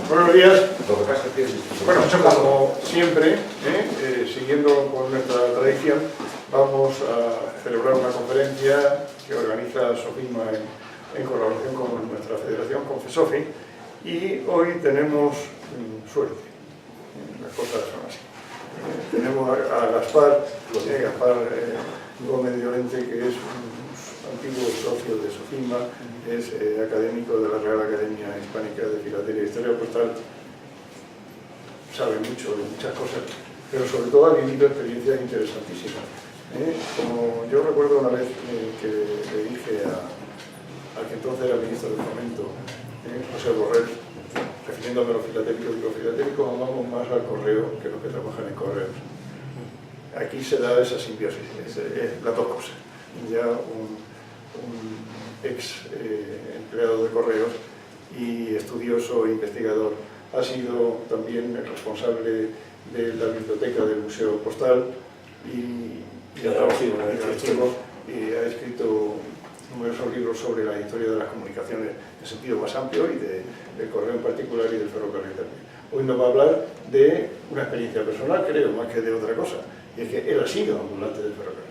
Buenos días. Bueno, como siempre, siguiendo con nuestra tradición, vamos a celebrar una conferencia que organiza Sofima en colaboración con nuestra federación, con FESOFI, y hoy tenemos suerte. Las cosas son así. Tenemos a Gaspar Gómez Llorente, que es un antiguo socio de Sofima, es académico de la Real Academia Hispánica de Filatelia e Historia Postal, sabe mucho de muchas cosas, pero sobre todo ha vivido experiencias interesantísimas. Como yo recuerdo una vez que le dije al que entonces era ministro del Fomento, José Borrell, refiriéndome a los filatélicos, digo, filatélicos vamos más al correo que los que trabajan en correos. Aquí se da esa simbiosis, las dos cosas. Ya un ex empleado de correos y estudioso e investigador ha sido también el responsable de la biblioteca del Museo Postal y ha escrito numerosos libros sobre la historia de las comunicaciones en sentido más amplio y del correo en particular y del ferrocarril también. Hoy nos va a hablar de una experiencia personal, creo, más que de otra cosa, y es que él ha sido ambulante del ferrocarril.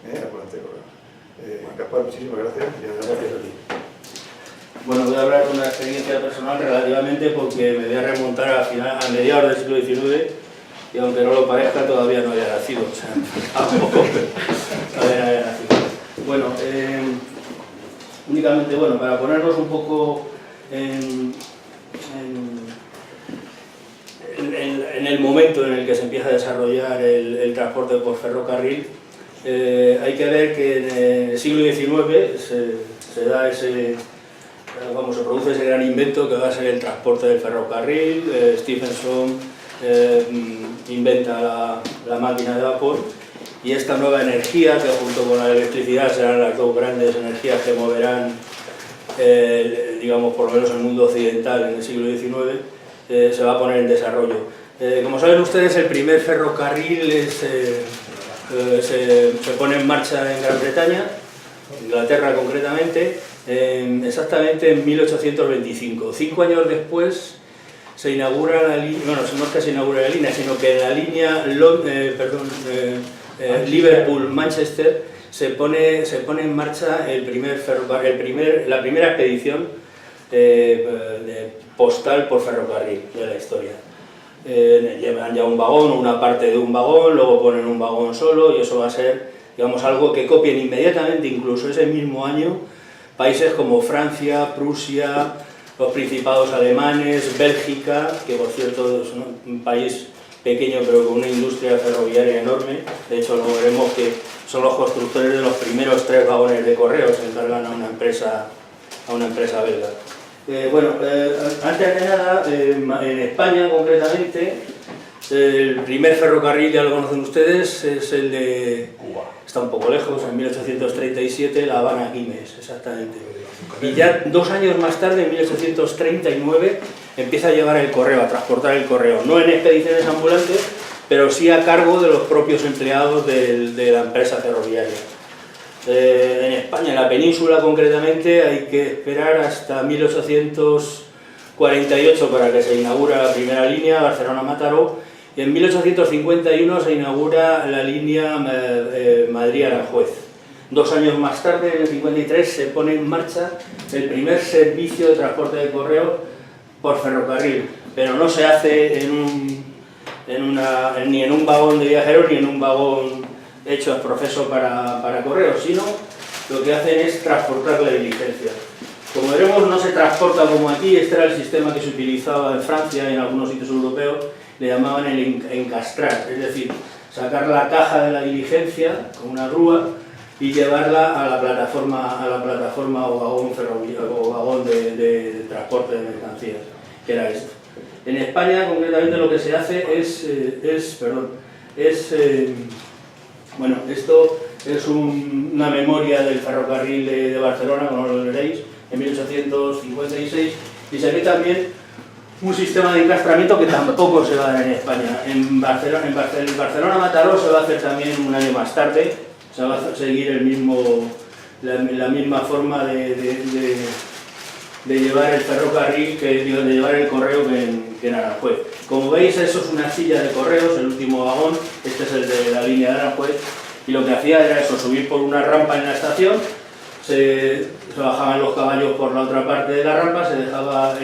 Ambulante de correo. Gaspar, muchísimas gracias y gracias a ti. Bueno, voy a hablar de una experiencia personal relativamente porque me voy a remontar a mediados del siglo XIX y aunque no lo parezca todavía no había nacido, o sea, tampoco había nacido. Bueno, únicamente, bueno, para ponernos un poco en el momento en el que se empieza a desarrollar el transporte por ferrocarril, hay que ver que en el siglo XIX se da se produce ese gran invento que va a ser el transporte del ferrocarril. Stephenson inventa la máquina de vapor y esta nueva energía, que junto con la electricidad serán las dos grandes energías que moverán, digamos, por lo menos el mundo occidental en el siglo XIX, se va a poner en desarrollo. Como saben ustedes, el primer ferrocarril se pone en marcha en Gran Bretaña, Inglaterra concretamente, exactamente en 1825. 5 años después se inaugura la línea, bueno, no es que se inaugure la línea, sino que la línea Liverpool-Manchester se pone en marcha la primera expedición postal por ferrocarril de la historia. Llevan ya un vagón, una parte de un vagón, luego ponen un vagón solo y eso va a ser, digamos, algo que copien inmediatamente, incluso ese mismo año, países como Francia, Prusia, los principados alemanes, Bélgica, que por cierto es un país pequeño pero con una industria ferroviaria enorme. De hecho, lo veremos que son los constructores de los primeros 3 vagones de correo, se encargan a una empresa belga. Antes de nada, en España concretamente, el primer ferrocarril, ya lo conocen ustedes, es el de Cuba. Está un poco lejos, en 1837, La Habana-Químes, exactamente. Y ya 2 años más tarde, en 1839, empieza a llevar el correo, a transportar el correo, no en expediciones ambulantes, pero sí a cargo de los propios empleados de la empresa ferroviaria. En España, en la península concretamente, hay que esperar hasta 1848 para que se inaugura la primera línea, Barcelona-Mataró, y en 1851 se inaugura la línea Madrid-Aranjuez. 2 años más tarde, en el 53, se pone en marcha el primer servicio de transporte de correo por ferrocarril, pero no se hace ni en un vagón de viajeros ni en un vagón hecho a proceso para correo, sino lo que hacen es transportar la diligencia. Como veremos, no se transporta como aquí. Este era el sistema que se utilizaba en Francia y en algunos sitios europeos, le llamaban el encastrar, es decir, sacar la caja de la diligencia con una grúa y llevarla a la plataforma o vagón ferroviario o vagón de transporte de mercancías, que era esto. En España, concretamente, lo que se hace bueno, esto es una memoria del ferrocarril de Barcelona, como lo veréis, en 1856, y se ve también un sistema de encastramiento que tampoco se va a dar en España. En Barcelona-Mataró se va a hacer también un año más tarde, se va a seguir la misma forma de de llevar el ferrocarril, de llevar el correo que en Aranjuez. Como veis, eso es una silla de correos, el último vagón, este es el de la línea de Aranjuez, y lo que hacía era eso, subir por una rampa en la estación, se bajaban los caballos por la otra parte de la rampa, se dejaba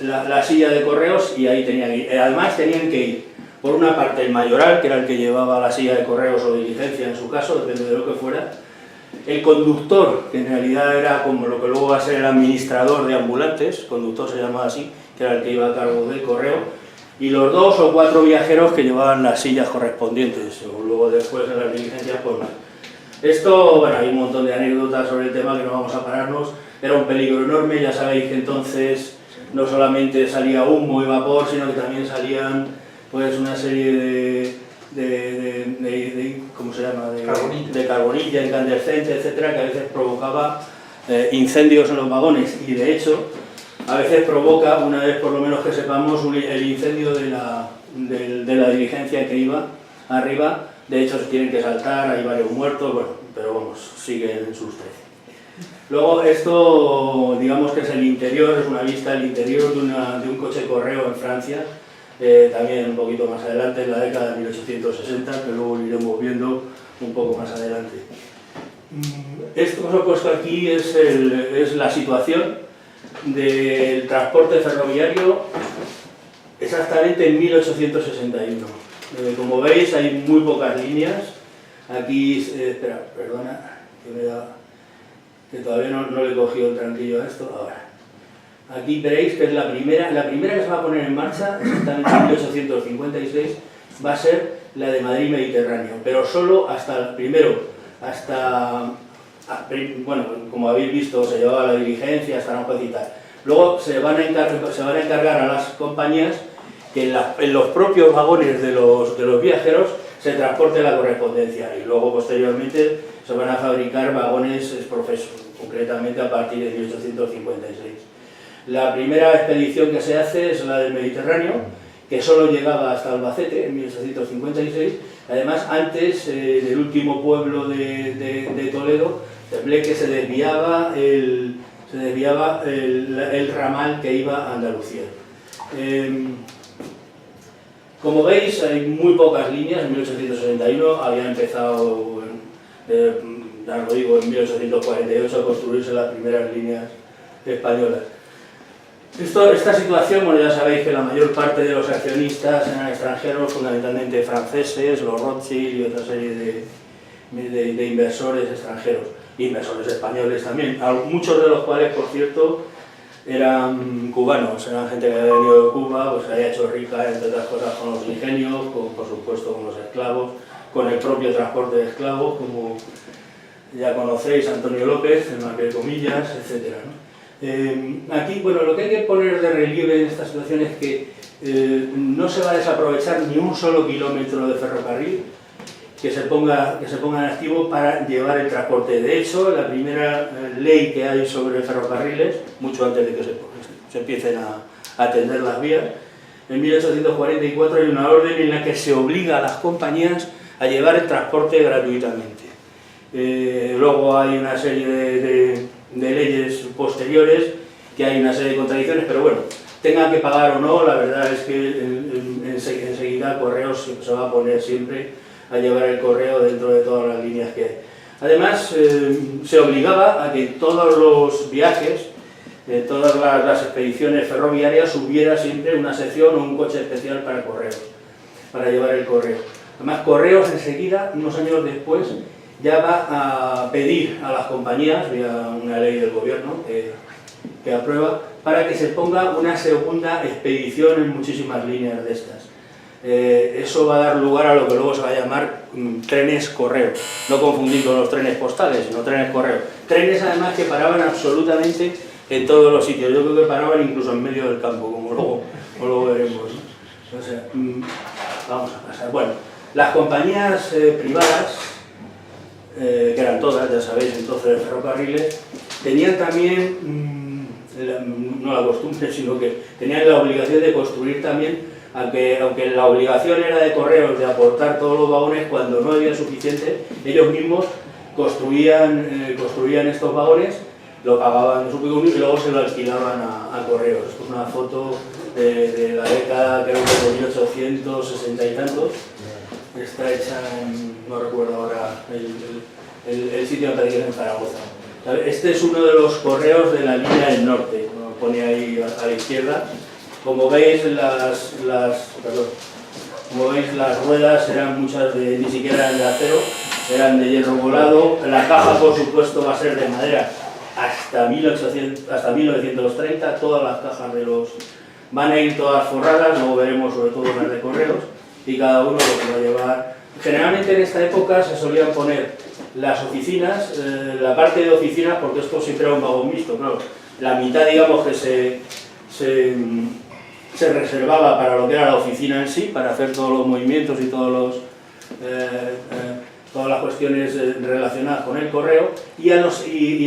la silla de correos y ahí tenían que ir. Además tenían que ir por una parte el mayoral, que era el que llevaba la silla de correos o diligencia en su caso, depende de lo que fuera, el conductor, que en realidad era como lo que luego va a ser el administrador de ambulantes, conductor se llamaba así, que era el que iba a cargo del correo, y los 2 o 4 viajeros que llevaban las sillas correspondientes, o luego después en las diligencias pues más. Esto, bueno, hay un montón de anécdotas sobre el tema que no vamos a pararnos, era un peligro enorme, ya sabéis que entonces no solamente salía humo y vapor, sino que también salían pues una serie ¿cómo se llama? De carbonilla incandescente, etcétera, que a veces provocaba incendios en los vagones, y de hecho a veces provoca, una vez por lo menos que sepamos, el incendio de la diligencia que iba arriba. De hecho se tienen que saltar, hay varios muertos, bueno, pero vamos, siguen en sus 13. Luego esto, digamos que es el interior, es una vista del interior de un coche correo en Francia, también un poquito más adelante, en la década de 1860, que luego lo iremos viendo un poco más adelante. Esto que os he puesto aquí es la situación del transporte ferroviario exactamente en 1861. Como veis hay muy pocas líneas. Aquí, espera, perdona, que todavía no le he cogido el tranquillo a esto. Ahora, aquí veréis que es la primera que se va a poner en marcha, exactamente en 1856, va a ser la de Madrid Mediterráneo, pero solo hasta, bueno, como habéis visto, se llevaba la diligencia hasta Aranjuez y tal. Luego se van a encargar a las compañías que en los propios vagones de los viajeros se transporte la correspondencia, y luego posteriormente se van a fabricar vagones concretamente a partir de 1856. La primera expedición que se hace es la del Mediterráneo, que solo llegaba hasta Albacete en 1856. Además, antes del último pueblo de Toledo, temblé que se desviaba el ramal que iba a Andalucía. Como veis, hay muy pocas líneas. En 1861 había empezado, ya lo digo, en 1848 a construirse las primeras líneas españolas. Esta situación, bueno, ya sabéis que la mayor parte de los accionistas eran extranjeros, fundamentalmente franceses, los Rothschild y otra serie de inversores extranjeros, inversores españoles también, muchos de los cuales, por cierto, eran cubanos, eran gente que había venido de Cuba, pues se había hecho rica, entre otras cosas, con los ingenios, por supuesto con los esclavos, con el propio transporte de esclavos, como ya conocéis, Antonio López, el Marqués de Comillas, etc., ¿no? Aquí, bueno, lo que hay que poner de relieve en esta situación es que no se va a desaprovechar ni un solo kilómetro de ferrocarril que se ponga en activo para llevar el transporte. De hecho, la primera ley que hay sobre ferrocarriles, mucho antes de que se empiecen a atender las vías, en 1844 hay una orden en la que se obliga a las compañías a llevar el transporte gratuitamente. Luego hay una serie de leyes posteriores que hay una serie de contradicciones, pero bueno, tenga que pagar o no, la verdad es que enseguida Correos se va a poner siempre a llevar el correo dentro de todas las líneas que hay. Además, se obligaba a que todos los viajes, todas las expediciones ferroviarias, hubiera siempre una sección o un coche especial para correos, para llevar el correo. Además, Correos enseguida, unos años después, ya va a pedir a las compañías, vía una ley del gobierno que aprueba, para que se ponga una segunda expedición en muchísimas líneas de estas. Eso va a dar lugar a lo que luego se va a llamar trenes correo. No confundir con los trenes postales, sino trenes correo. Trenes además que paraban absolutamente en todos los sitios. Yo creo que paraban incluso en medio del campo, como luego veremos, ¿no? O sea, vamos a pasar. Bueno, las compañías privadas, que eran todas, ya sabéis, entonces de ferrocarriles, tenían también, no la costumbre, sino que tenían la obligación de construir también, aunque la obligación era de Correos de aportar todos los vagones, cuando no había suficiente, ellos mismos construían estos vagones lo pagaban de su pico y luego se lo alquilaban a Correos. Esto es una foto de la década, creo que de 1860 y tantos. Está hecha en, no recuerdo ahora el sitio, me parece que es en Zaragoza. Este es uno de los correos de la línea del norte, lo pone ahí a la izquierda. Como veis, las ruedas eran muchas ni siquiera eran de acero, eran de hierro volado. La caja, por supuesto, va a ser de madera hasta 1930. Todas las cajas van a ir todas forradas, luego veremos sobre todo las de correos, y cada uno lo que va a llevar. Generalmente en esta época se solían poner las oficinas, la parte de oficinas, porque esto siempre era un vagón mixto, claro. La mitad, digamos, que se reservaba para lo que era la oficina en sí, para hacer todos los movimientos y todas las cuestiones relacionadas con el correo, y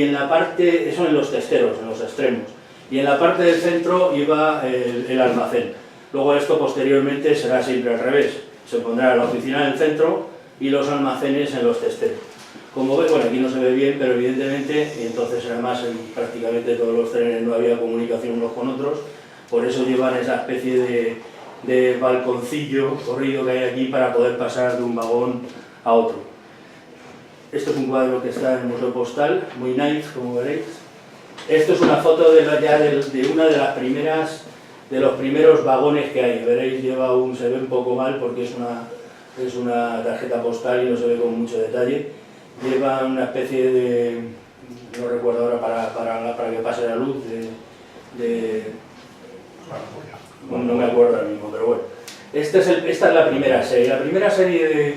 en la parte, eso en los testeros, en los extremos, y en la parte del centro iba el almacén. Luego esto posteriormente será siempre al revés, se pondrá la oficina en el centro y los almacenes en los testeros. Como veis, bueno, aquí no se ve bien, pero evidentemente, y entonces además en prácticamente todos los trenes no había comunicación unos con otros, por eso llevan esa especie de balconcillo corrido que hay aquí para poder pasar de un vagón a otro. Esto es un cuadro que está en el Museo Postal, muy nice, como veréis. Esto es una foto de una de las primeras, de los primeros vagones que hay. Veréis, se ve un poco mal porque es una tarjeta postal y no se ve con mucho detalle. Lleva una especie de, no recuerdo ahora para que pase la luz, no me acuerdo ahora mismo, pero bueno. Esta es la primera serie. La primera serie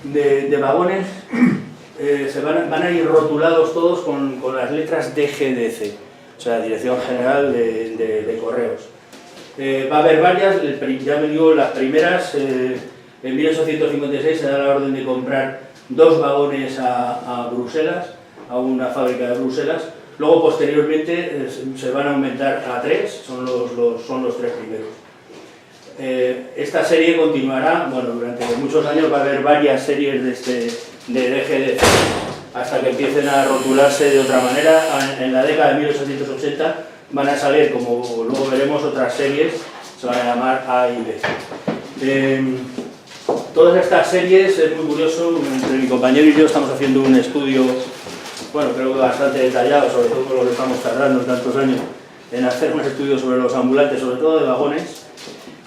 de vagones van a ir rotulados todos con las letras DGDC, o sea, Dirección General de Correos. Va a haber varias, ya me digo, las primeras, en 1856 se da la orden de comprar 2 vagones a Bruselas, a una fábrica de Bruselas. Luego, posteriormente, se van a aumentar a 3, son los 3 primeros. Esta serie continuará, bueno, durante muchos años va a haber varias series de DGDC, hasta que empiecen a rotularse de otra manera. En la década de 1880 van a salir, como luego veremos, otras series, se van a llamar A y B. Todas estas series, es muy curioso, entre mi compañero y yo estamos haciendo un estudio, bueno, creo que bastante detallado, sobre todo por lo que estamos tardando tantos años en hacer un estudio sobre los ambulantes, sobre todo de vagones,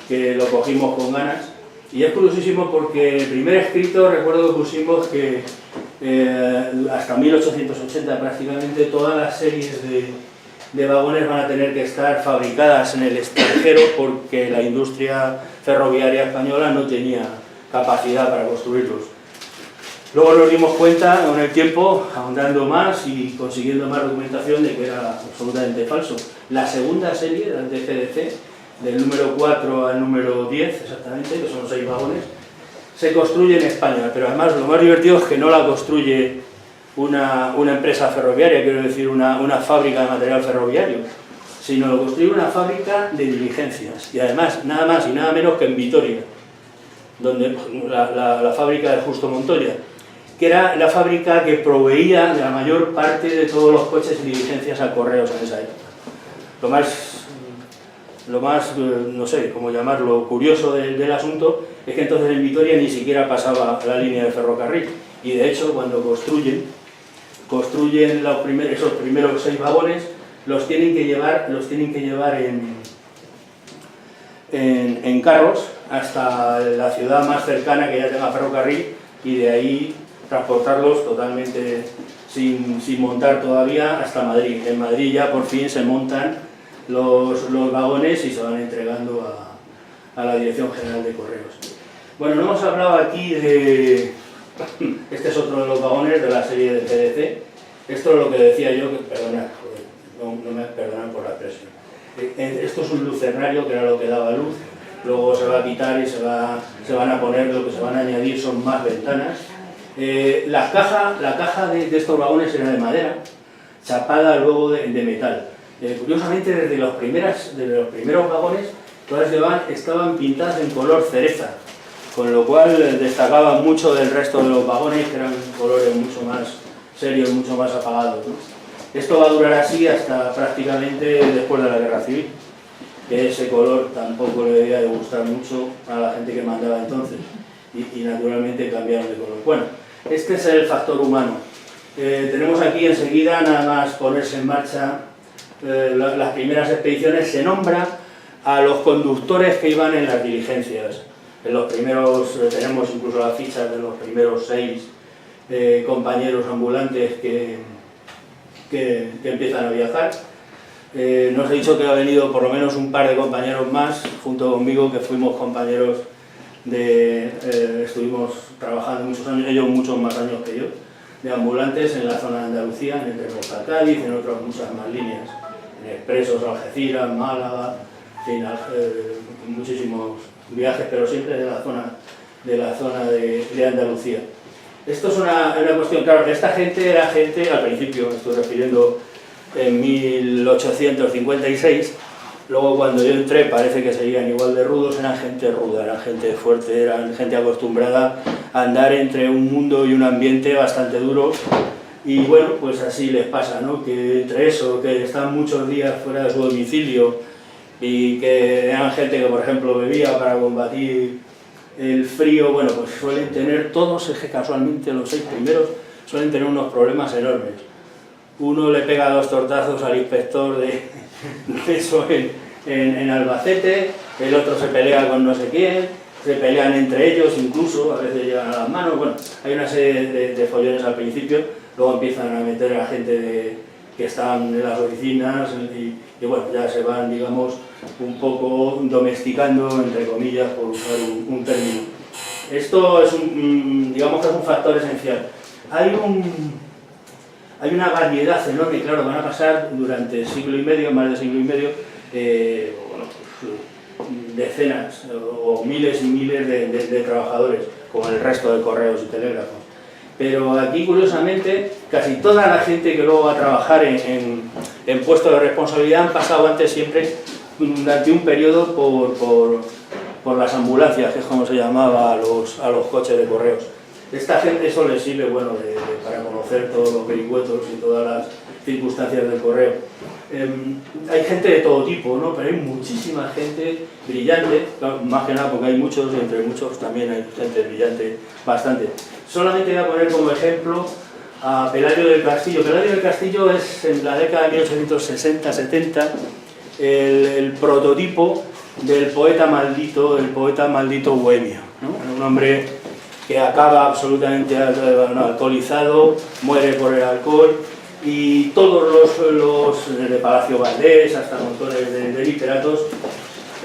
que lo cogimos con ganas. Y es curiosísimo porque el primer escrito, recuerdo que pusimos que hasta 1880 prácticamente todas las series de vagones van a tener que estar fabricadas en el extranjero porque la industria ferroviaria española no tenía capacidad para construirlos. Luego nos dimos cuenta con el tiempo, ahondando más y consiguiendo más documentación, de que era absolutamente falso. La segunda serie, la DGDC, del número 4 al número 10 exactamente, que son 6 vagones, se construye en España, pero además lo más divertido es que no la construye una empresa ferroviaria, quiero decir una fábrica de material ferroviario, sino lo construye una fábrica de diligencias, y además nada más y nada menos que en Vitoria, donde la fábrica de Justo Montoya, que era la fábrica que proveía de la mayor parte de todos los coches y diligencias a Correos en esa época. Lo más no sé cómo llamarlo, curioso del asunto es que entonces en Vitoria ni siquiera pasaba la línea de ferrocarril, y de hecho cuando construyen esos primeros 6 vagones, los tienen que llevar en carros hasta la ciudad más cercana que ya tenga ferrocarril, y de ahí transportarlos totalmente sin montar todavía hasta Madrid. En Madrid ya por fin se montan los vagones y se van entregando a la Dirección General de Correos. Bueno, no hemos hablado aquí de... Este es otro de los vagones de la serie de GDC. Esto es lo que decía yo, que perdonad, no me perdonan por la expresión. Esto es un lucernario, que era lo que daba luz. Luego se va a quitar y se van a poner, lo que se van a añadir son más ventanas. La caja de estos vagones era de madera, chapada luego de metal. Curiosamente, desde los primeros vagones, todas estaban pintadas en color cereza, con lo cual destacaban mucho del resto de los vagones, que eran colores mucho más serios, mucho más apagados, ¿no? Esto va a durar así hasta prácticamente después de la Guerra Civil, que ese color tampoco le debía de gustar mucho a la gente que mandaba entonces, y naturalmente cambiaron de color. Bueno, este es el factor humano. Tenemos aquí enseguida, nada más ponerse en marcha las primeras expediciones, se nombra a los conductores que iban en las diligencias. En los primeros, tenemos incluso las fichas de los primeros 6 compañeros ambulantes que empiezan a viajar. Nos he dicho que ha venido por lo menos un par de compañeros más junto conmigo, que fuimos compañeros estuvimos trabajando muchos años, ellos muchos más años que yo, de ambulantes en la zona de Andalucía, en Entrerrosa, Cádiz, en otras muchas más líneas, en expresos, Algeciras, Málaga, en muchísimos viajes, pero siempre de la zona de Andalucía. Esto es una cuestión, claro, esta gente era gente, al principio, me estoy refiriendo en 1856, luego cuando yo entré parece que seguían igual de rudos, eran gente ruda, eran gente fuerte, eran gente acostumbrada a andar entre un mundo y un ambiente bastante duro, y bueno, pues así les pasa, ¿no? Que entre eso, que están muchos días fuera de su domicilio y que eran gente que, por ejemplo, bebía para combatir el frío, bueno, pues suelen tener todos, es que casualmente los 6 primeros suelen tener unos problemas enormes. Uno le pega 2 tortazos al inspector de eso en Albacete, el otro se pelea con no sé quién, se pelean entre ellos incluso, a veces llegan a las manos, bueno, hay una serie de follones al principio, luego empiezan a meter a gente que están en las oficinas y bueno, ya se van, digamos, un poco domesticando, entre comillas, por usar un término. Esto es digamos que es un factor esencial. Hay una variedad enorme, claro, van a pasar durante siglo y medio, más de siglo y medio, bueno, decenas o miles y miles de trabajadores, como el resto de correos y telégrafos. Pero aquí, curiosamente, casi toda la gente que luego va a trabajar en puestos de responsabilidad han pasado antes siempre durante un periodo por las ambulancias, que es como se llamaba a los coches de correos. Esta gente, eso les sirve, bueno, para conocer todos los vericuetos y todas las circunstancias del correo. Hay gente de todo tipo, ¿no? Pero hay muchísima gente brillante, más que nada porque hay muchos, y entre muchos también hay gente brillante, bastante. Solamente voy a poner como ejemplo a Pelayo del Castillo. Pelayo del Castillo es, en la década de 1860-70, el prototipo del poeta maldito bohemio, ¿no? Un hombre que acaba absolutamente alcoholizado, muere por el alcohol, y todos los de Palacio Valdés, hasta montones de literatos,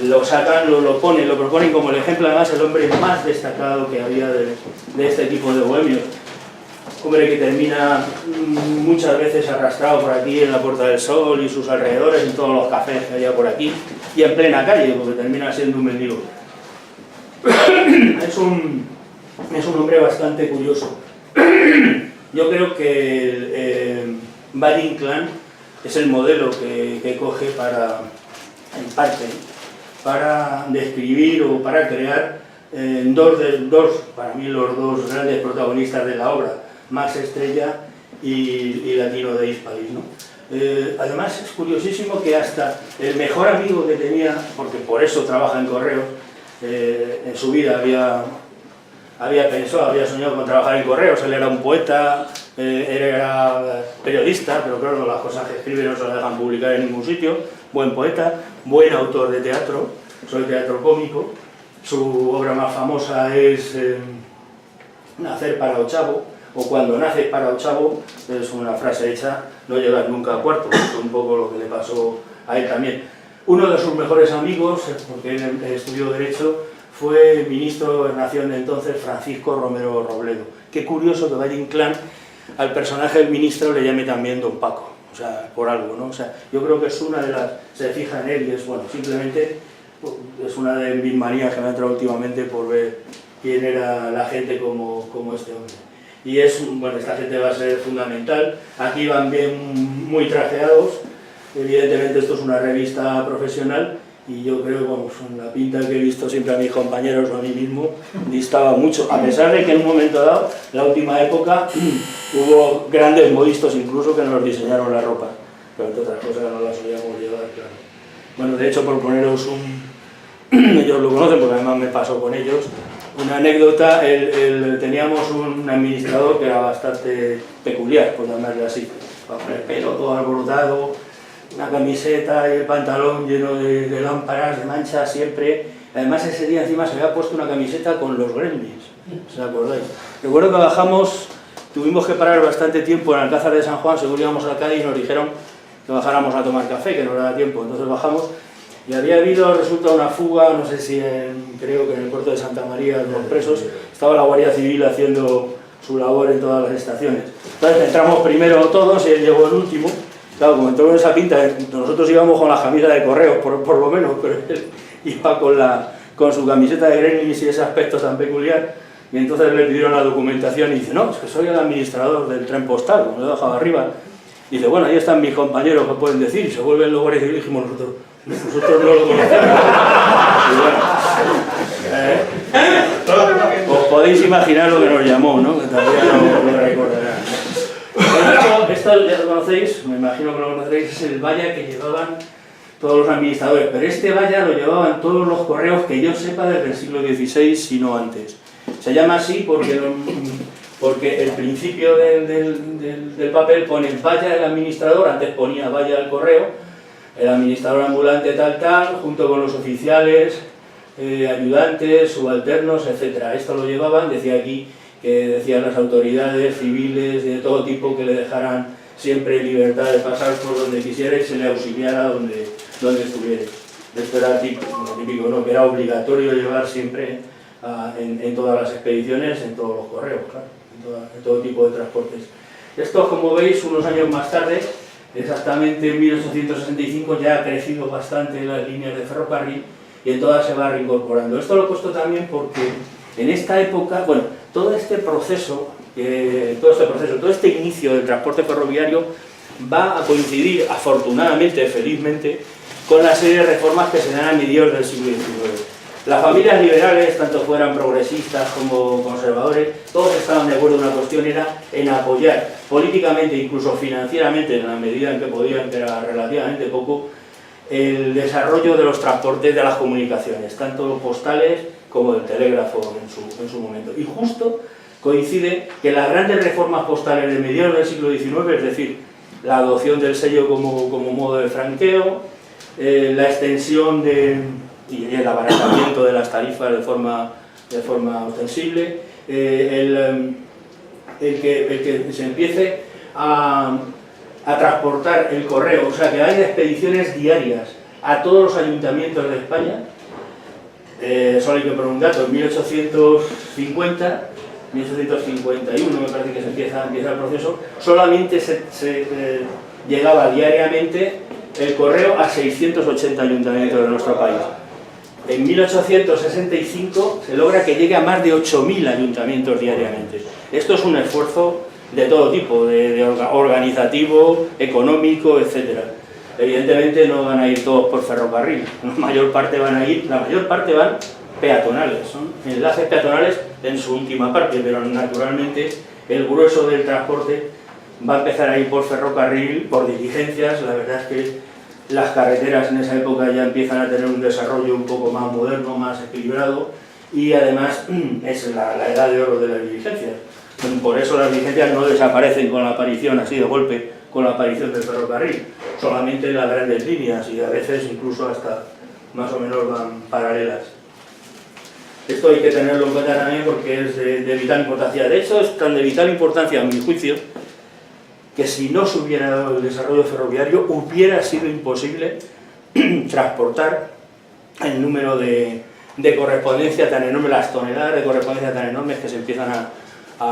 lo sacan, lo proponen como el ejemplo, además, el hombre más destacado que había de este tipo de bohemios. Hombre que termina muchas veces arrastrado por aquí en la Puerta del Sol y sus alrededores, en todos los cafés que había por aquí, y en plena calle, porque termina siendo un mendigo. Es un hombre bastante curioso. Yo creo que Valle Inclán es el modelo que coge en parte, para describir o para crear para mí los 2 grandes protagonistas de la obra, Max Estrella y Latino de Hispalis, ¿no? Además es curiosísimo que hasta el mejor amigo que tenía, porque por eso trabaja en correos, en su vida había soñado con trabajar en correos. Él era un poeta, él era periodista, pero claro, las cosas que escribe no se las dejan publicar en ningún sitio. Buen poeta, buen autor de teatro, sobre teatro cómico. Su obra más famosa es Nacer para Ochavo, o Cuando naces para Ochavo, es una frase hecha, no llegas nunca a cuarto, es un poco lo que le pasó a él también. Uno de sus mejores amigos, porque él estudió Derecho, fue ministro de Gobernación de entonces, Francisco Romero Robledo. Qué curioso que Valle Inclán al personaje del ministro le llame también Don Paco, o sea, por algo, ¿no? O sea, yo creo que es una de las, se fija en él y es, bueno, simplemente es una de mis manías que me ha entrado últimamente por ver quién era la gente como este hombre. Y bueno, esta gente va a ser fundamental. Aquí van bien muy trajeados, evidentemente esto es una revista profesional, y yo creo, vamos, en la pinta que he visto siempre a mis compañeros o a mí mismo, distaba mucho, a pesar de que en un momento dado, la última época, Hubo grandes modistos incluso que nos diseñaron la ropa, pero entre otras cosas no la solíamos llevar, claro. Bueno, de hecho, por poneros ellos lo conocen porque además me pasó con ellos, una anécdota, teníamos un administrador que era bastante peculiar, por llamarle así, con el pelo todo alborotado, una camiseta y el pantalón lleno de lámparas, de manchas siempre. Además ese día encima se había puesto una camiseta con los Gremlins, ¿os acordáis? Recuerdo que bajamos, tuvimos que parar bastante tiempo en Alcázar de San Juan, según íbamos a Cádiz y nos dijeron que bajáramos a tomar café, que no era tiempo, entonces bajamos y había habido, resulta, una fuga, no sé si creo que en el puerto de Santa María, los presos, estaba la Guardia Civil haciendo su labor en todas las estaciones. Entonces entramos primero todos y él llegó el último. Claro, como entró en esa pinta, nosotros íbamos con la camisa de correo, por lo menos, pero él iba con su camiseta de Gremlins y ese aspecto tan peculiar, y entonces le pidieron la documentación y dice, no, es que soy el administrador del tren postal, como lo he dejado arriba. Y dice, bueno, ahí están mis compañeros que pueden decir, y se vuelven los guardias y dijimos nosotros no lo conocemos. Y bueno, os podéis imaginar lo que nos llamó, ¿no? Que todavía no lo recordarán. Esto ya lo conocéis, me imagino que lo conocéis, es el vaya que llevaban todos los administradores, pero este vaya lo llevaban todos los correos que yo sepa desde el siglo XVI, si no antes. Se llama así porque el principio del papel pone vaya el administrador, antes ponía vaya el correo, el administrador ambulante tal, junto con los oficiales, ayudantes, subalternos, etc. Esto lo llevaban, decía aquí, que decían las autoridades civiles de todo tipo que le dejaran siempre libertad de pasar por donde quisiera y se le auxiliara donde estuviera. Esto era típico, ¿no? Que era obligatorio llevar siempre en todas las expediciones, en todos los correos, claro, en todo tipo de transportes. Esto, como veis, unos años más tarde, exactamente en 1865, ya ha crecido bastante las líneas de ferrocarril y en todas se va reincorporando. Esto lo he puesto también porque en esta época, bueno, todo este inicio del transporte ferroviario va a coincidir, afortunadamente, felizmente, con la serie de reformas que se dan a mediados del siglo XIX. Las familias liberales, tanto fueran progresistas como conservadores, todos estaban de acuerdo en una cuestión, era en apoyar políticamente, incluso financieramente, en la medida en que podían, que era relativamente poco, el desarrollo de los transportes de las comunicaciones, tanto postales como del telégrafo en su momento. Y justo coincide que las grandes reformas postales de mediados del siglo XIX, es decir, la adopción del sello como modo de franqueo, la extensión y el abaratamiento de las tarifas de forma ostensible, el que se empiece a transportar el correo, o sea, que haya expediciones diarias a todos los ayuntamientos de España. Solo hay que poner un dato, en 1851 me parece que se empieza el proceso, solamente se llegaba diariamente el correo a 680 ayuntamientos de nuestro país. En 1865 se logra que llegue a más de 8.000 ayuntamientos diariamente. Esto es un esfuerzo de todo tipo, de organizativo, económico, etc. Evidentemente no van a ir todos por ferrocarril, la mayor parte van peatonales, son enlaces peatonales en su última parte, pero naturalmente el grueso del transporte va a empezar a ir por ferrocarril, por diligencias. La verdad es que las carreteras en esa época ya empiezan a tener un desarrollo un poco más moderno, más equilibrado, y además es la edad de oro de las diligencias. Por eso las diligencias no desaparecen con la aparición, así de golpe, con la aparición del ferrocarril, solamente en las grandes líneas y a veces incluso hasta más o menos van paralelas. Esto hay que tenerlo en cuenta también porque es de vital importancia. De hecho, es tan de vital importancia, a mi juicio, que si no se hubiera dado el desarrollo ferroviario, hubiera sido imposible transportar el número de correspondencia tan enorme, las toneladas de correspondencia tan enormes que se empiezan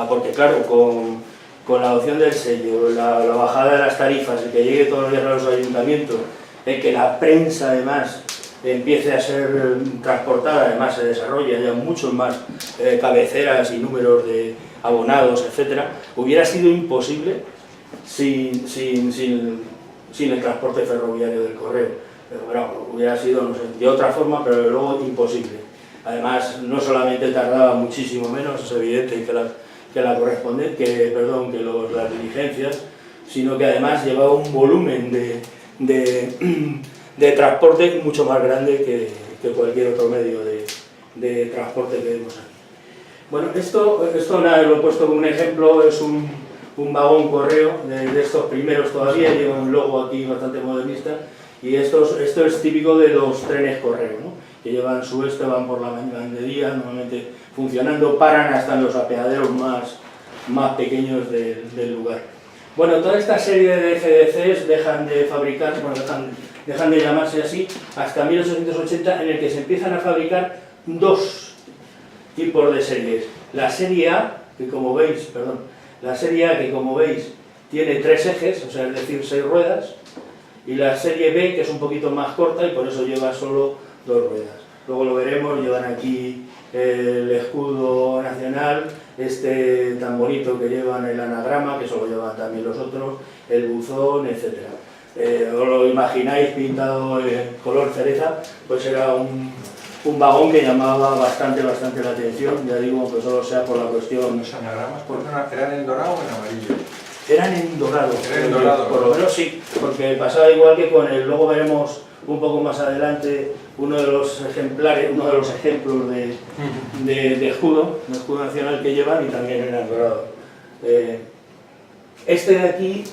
porque claro, con la adopción del sello, la bajada de las tarifas, el que llegue todos los días a los ayuntamientos, el que la prensa además empiece a ser transportada, además se desarrolla, haya muchos más cabeceras y números de abonados, etc., hubiera sido imposible sin el transporte ferroviario del correo. Pero bueno, hubiera sido, no sé, de otra forma, pero que las diligencias, sino que además llevaba un volumen de transporte mucho más grande que cualquier otro medio de transporte que vemos aquí. Bueno, esto nada, lo he puesto como un ejemplo, es un vagón correo de estos primeros todavía, lleva un logo aquí bastante modernista, y esto es típico de los trenes correo, ¿no? Que llevan su van por la mañana de día, normalmente funcionando, paran hasta en los apeaderos más pequeños del lugar. Bueno, toda esta serie de GDCs dejan de fabricarse, bueno, dejan de llamarse así, hasta 1880, en el que se empiezan a fabricar dos tipos de series. La serie A, que como veis, tiene 3 ejes, o sea, es decir, 6 ruedas, y la serie B, que es un poquito más corta y por eso lleva solo 2 ruedas. Luego lo veremos, llevan aquí el escudo nacional, tan bonito que llevan el anagrama, que eso lo llevan también los otros, el buzón, etc. Os lo imagináis pintado en color cereza, pues era un vagón que llamaba bastante la atención, ya digo, que solo sea por la cuestión... ¿Los anagramas eran en dorado o en amarillo? Eran en dorado. Eran en dorado. Por lo menos sí, porque pasaba igual que con el... Luego veremos un poco más adelante uno de los ejemplos de escudo nacional que llevan, y también eran en dorado. Este de aquí,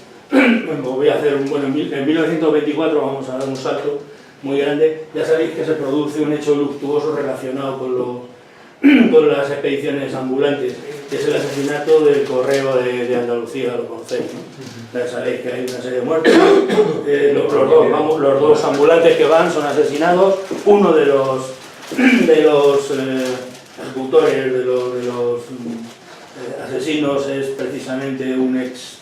voy a hacer en 1924 vamos a dar un salto muy grande. Ya sabéis que se produce un hecho luctuoso relacionado con las expediciones ambulantes, que es el asesinato del correo de Andalucía, lo conocéis, ¿no? Ya sabéis que hay una serie de muertos, los dos ambulantes que van son asesinados, uno de los ejecutores, de los asesinos, es precisamente un ex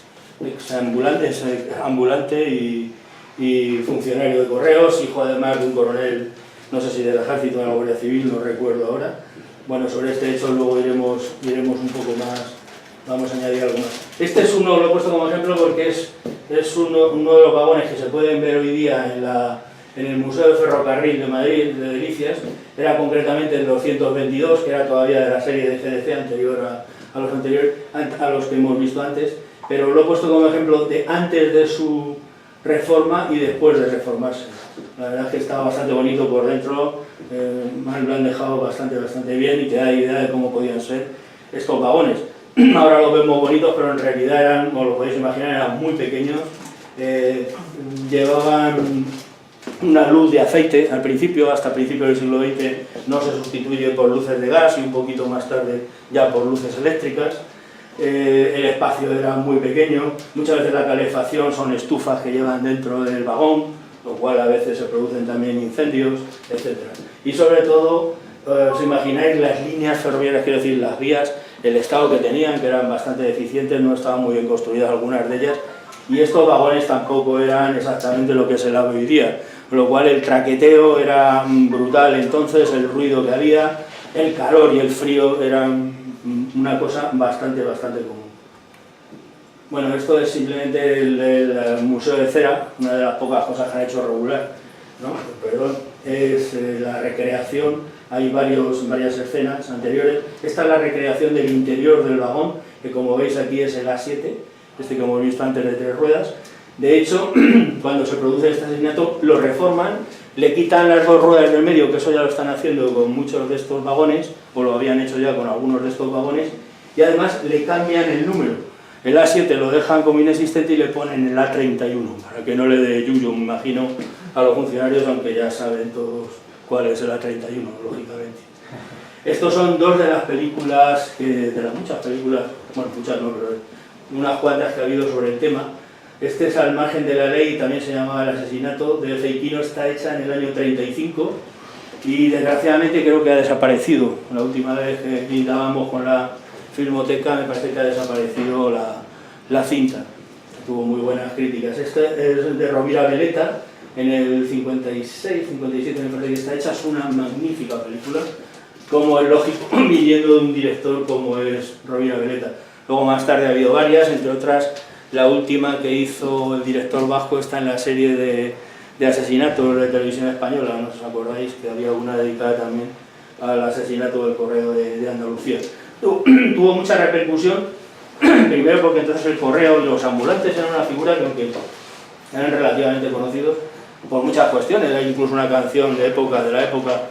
ambulante y funcionario de correos, hijo además de un coronel, no sé si del ejército o de la Guardia Civil, no recuerdo ahora. Bueno, sobre este hecho luego iremos un poco más, vamos a añadir algo más. Este es uno, lo he puesto como ejemplo porque es uno de los vagones que se pueden ver hoy día en el Museo de Ferrocarril de Madrid, de Delicias. Era concretamente el 222, que era todavía de la serie de GDC anterior a los que hemos visto antes, pero lo he puesto como ejemplo de antes de su reforma y después de reformarse. La verdad es que está bastante bonito por dentro, lo han dejado bastante bien y te da idea de cómo podían ser estos vagones. Ahora los vemos bonitos, pero en realidad eran, como lo podéis imaginar, eran muy pequeños. Llevaban una luz de aceite al principio, hasta principios del siglo XX no se sustituye por luces de gas y un poquito más tarde ya por luces eléctricas. El espacio era muy pequeño, muchas veces la calefacción son estufas que llevan dentro del vagón, lo cual a veces se producen también incendios, etc. Y sobre todo, os imagináis las líneas ferroviarias, quiero decir, las vías, el estado que tenían, que eran bastante deficientes, no estaban muy bien construidas algunas de ellas, y estos vagones tampoco eran exactamente lo que es el AVE hoy día, con lo cual el traqueteo era brutal entonces, el ruido que había, el calor y el frío eran una cosa bastante común. Bueno, esto es simplemente el Museo de Cera, una de las pocas cosas que han hecho regular, ¿no? Perdón, es la recreación, hay varias escenas anteriores. Esta es la recreación del interior del vagón, que como veis aquí es el A7, que hemos visto antes de 3 ruedas. De hecho, cuando se produce este asesinato, lo reforman, le quitan las 2 ruedas del medio, que eso ya lo están haciendo con muchos de estos vagones, o lo habían hecho ya con algunos de estos vagones, y además le cambian el número. El A7 lo dejan como inexistente y le ponen el A31, para que no le dé yuyo, me imagino, a los funcionarios, aunque ya saben todos cuál es el A31, lógicamente. Estos son 2 de las películas, de las muchas películas, bueno, muchas no, pero unas cuantas que ha habido sobre el tema. Este es Al margen de la ley, también se llamaba El asesinato de Ceiquino, está hecha en el año 35 y desgraciadamente creo que ha desaparecido. La última vez que indábamos con la Filmoteca me parece que ha desaparecido la cinta. Tuvo muy buenas críticas. Este es de Rovira Veleta, en el 56, 57 me parece que está hecha, es una magnífica película, como es lógico, viniendo de un director como es Rovira Veleta. Luego más tarde ha habido varias, entre otras la última que hizo el director vasco está en la serie de asesinatos de Televisión Española, ¿no os acordáis? Que había una dedicada también al asesinato del correo de Andalucía. tuvo mucha repercusión, primero porque entonces el correo y los ambulantes eran una figura que aunque eran relativamente conocidos por muchas cuestiones, hay incluso una canción de la época,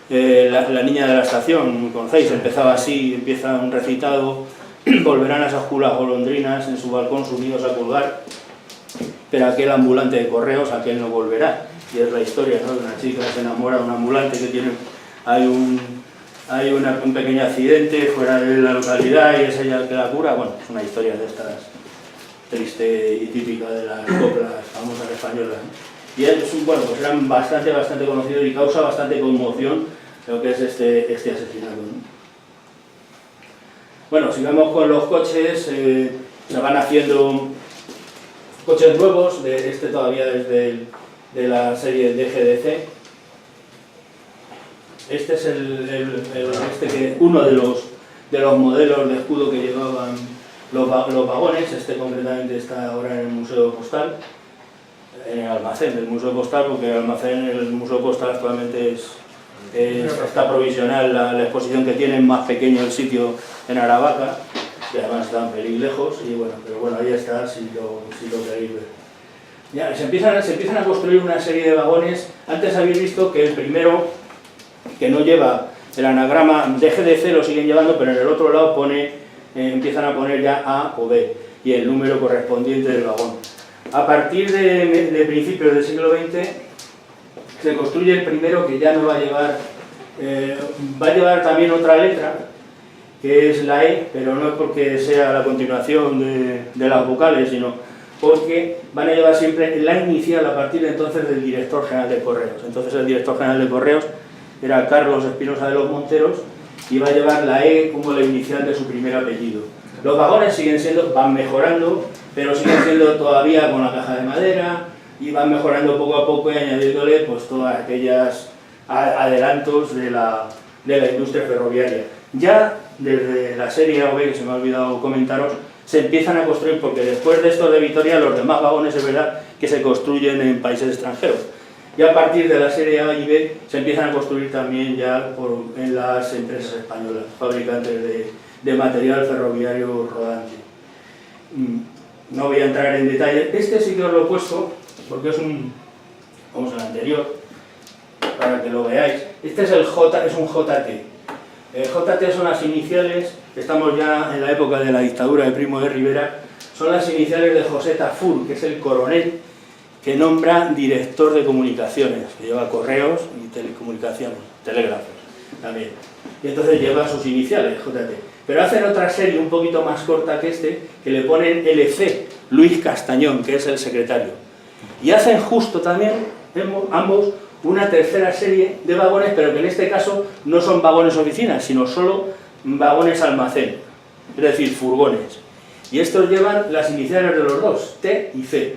la niña de la estación, conocéis, empezaba así, empieza un recitado, volverán a esas oscuras golondrinas en su balcón subidos a colgar, pero aquel ambulante de correos, aquel no volverá. Y es la historia, ¿no?, de una chica que se enamora de un ambulante que tiene, hay un pequeño accidente fuera de la localidad y es ella que la cura. Bueno, es una historia de estas triste y típica de las coplas famosas españolas, ¿no? Y bueno, pues eran bastante conocidos y causa bastante conmoción lo que es este asesinato, ¿no? Bueno, sigamos con los coches, se van haciendo coches nuevos, este todavía desde de la serie DGDC. Este es uno de los modelos de escudo que llevaban los vagones. Este concretamente está ahora en el Museo Postal, en el almacén del Museo Postal, porque el almacén en el Museo Postal actualmente está provisional la exposición que tienen, más pequeño el sitio en Aravaca, y además está un pelín lejos, y bueno, pero bueno, ahí está si lo queréis ver. Ya, se empiezan a construir una serie de vagones. Antes habéis visto que el primero, que no lleva el anagrama de GDC, lo siguen llevando, pero en el otro lado empiezan a poner ya A o B y el número correspondiente del vagón. A partir de principios del siglo XX se construye el primero, que ya no va a llevar también otra letra, que es la E, pero no es porque sea la continuación de las vocales, sino porque van a llevar siempre la inicial a partir de entonces del director general de Correos. Entonces el director general de Correos era Carlos Espinosa de los Monteros y va a llevar la E como la inicial de su primer apellido. Los vagones van mejorando, pero siguen siendo todavía con la caja de madera y van mejorando poco a poco y añadiéndole pues todas aquellas adelantos de la industria ferroviaria. Ya desde la serie A o B, que se me ha olvidado comentaros, se empiezan a construir, porque después de estos de Vitoria, los demás vagones es verdad que se construyen en países extranjeros. Y a partir de la serie A y B se empiezan a construir también ya en las empresas españolas, fabricantes de material ferroviario rodante. No voy a entrar en detalle. Este sí que os lo he puesto, porque es como el anterior, para que lo veáis. Este es un JT. El JT son las iniciales, estamos ya en la época de la dictadura de Primo de Rivera, son las iniciales de José Tafur, que es el coronel que nombra director de comunicaciones, que lleva correos y telecomunicaciones, telégrafos también. Y entonces lleva sus iniciales, JT. Pero hacen otra serie un poquito más corta que que le ponen LC, Luis Castañón, que es el secretario. Y hacen justo también, ambos, una tercera serie de vagones, pero que en este caso no son vagones oficinas, sino solo vagones almacén, es decir, furgones. Y estos llevan las iniciales de los dos, T y C,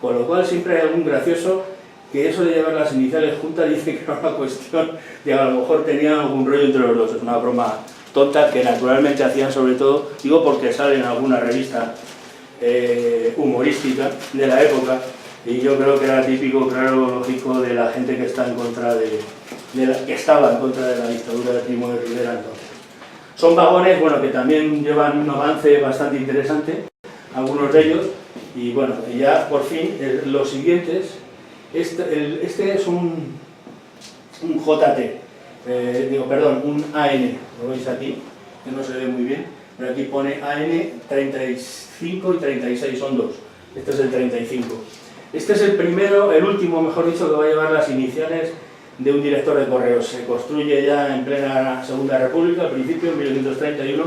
con lo cual siempre hay algún gracioso que eso de llevar las iniciales juntas dice que era una cuestión de a lo mejor tenían algún rollo entre los dos. Es una broma tonta que naturalmente hacían, sobre todo, digo porque sale en alguna revista humorística de la época. Y yo creo que era típico, claro, lógico de la gente que está en contra que estaba en contra de la dictadura de Primo de Rivera entonces. Son vagones, bueno, que también llevan un avance bastante interesante, algunos de ellos, y bueno, ya por fin los siguientes. Este es un JT, un AN, lo veis aquí, que no se ve muy bien, pero aquí pone AN 35 y 36, son dos. Este es el 35. Este es el último, mejor dicho, que va a llevar las iniciales de un director de correos. Se construye ya en plena Segunda República, al principio, en 1931,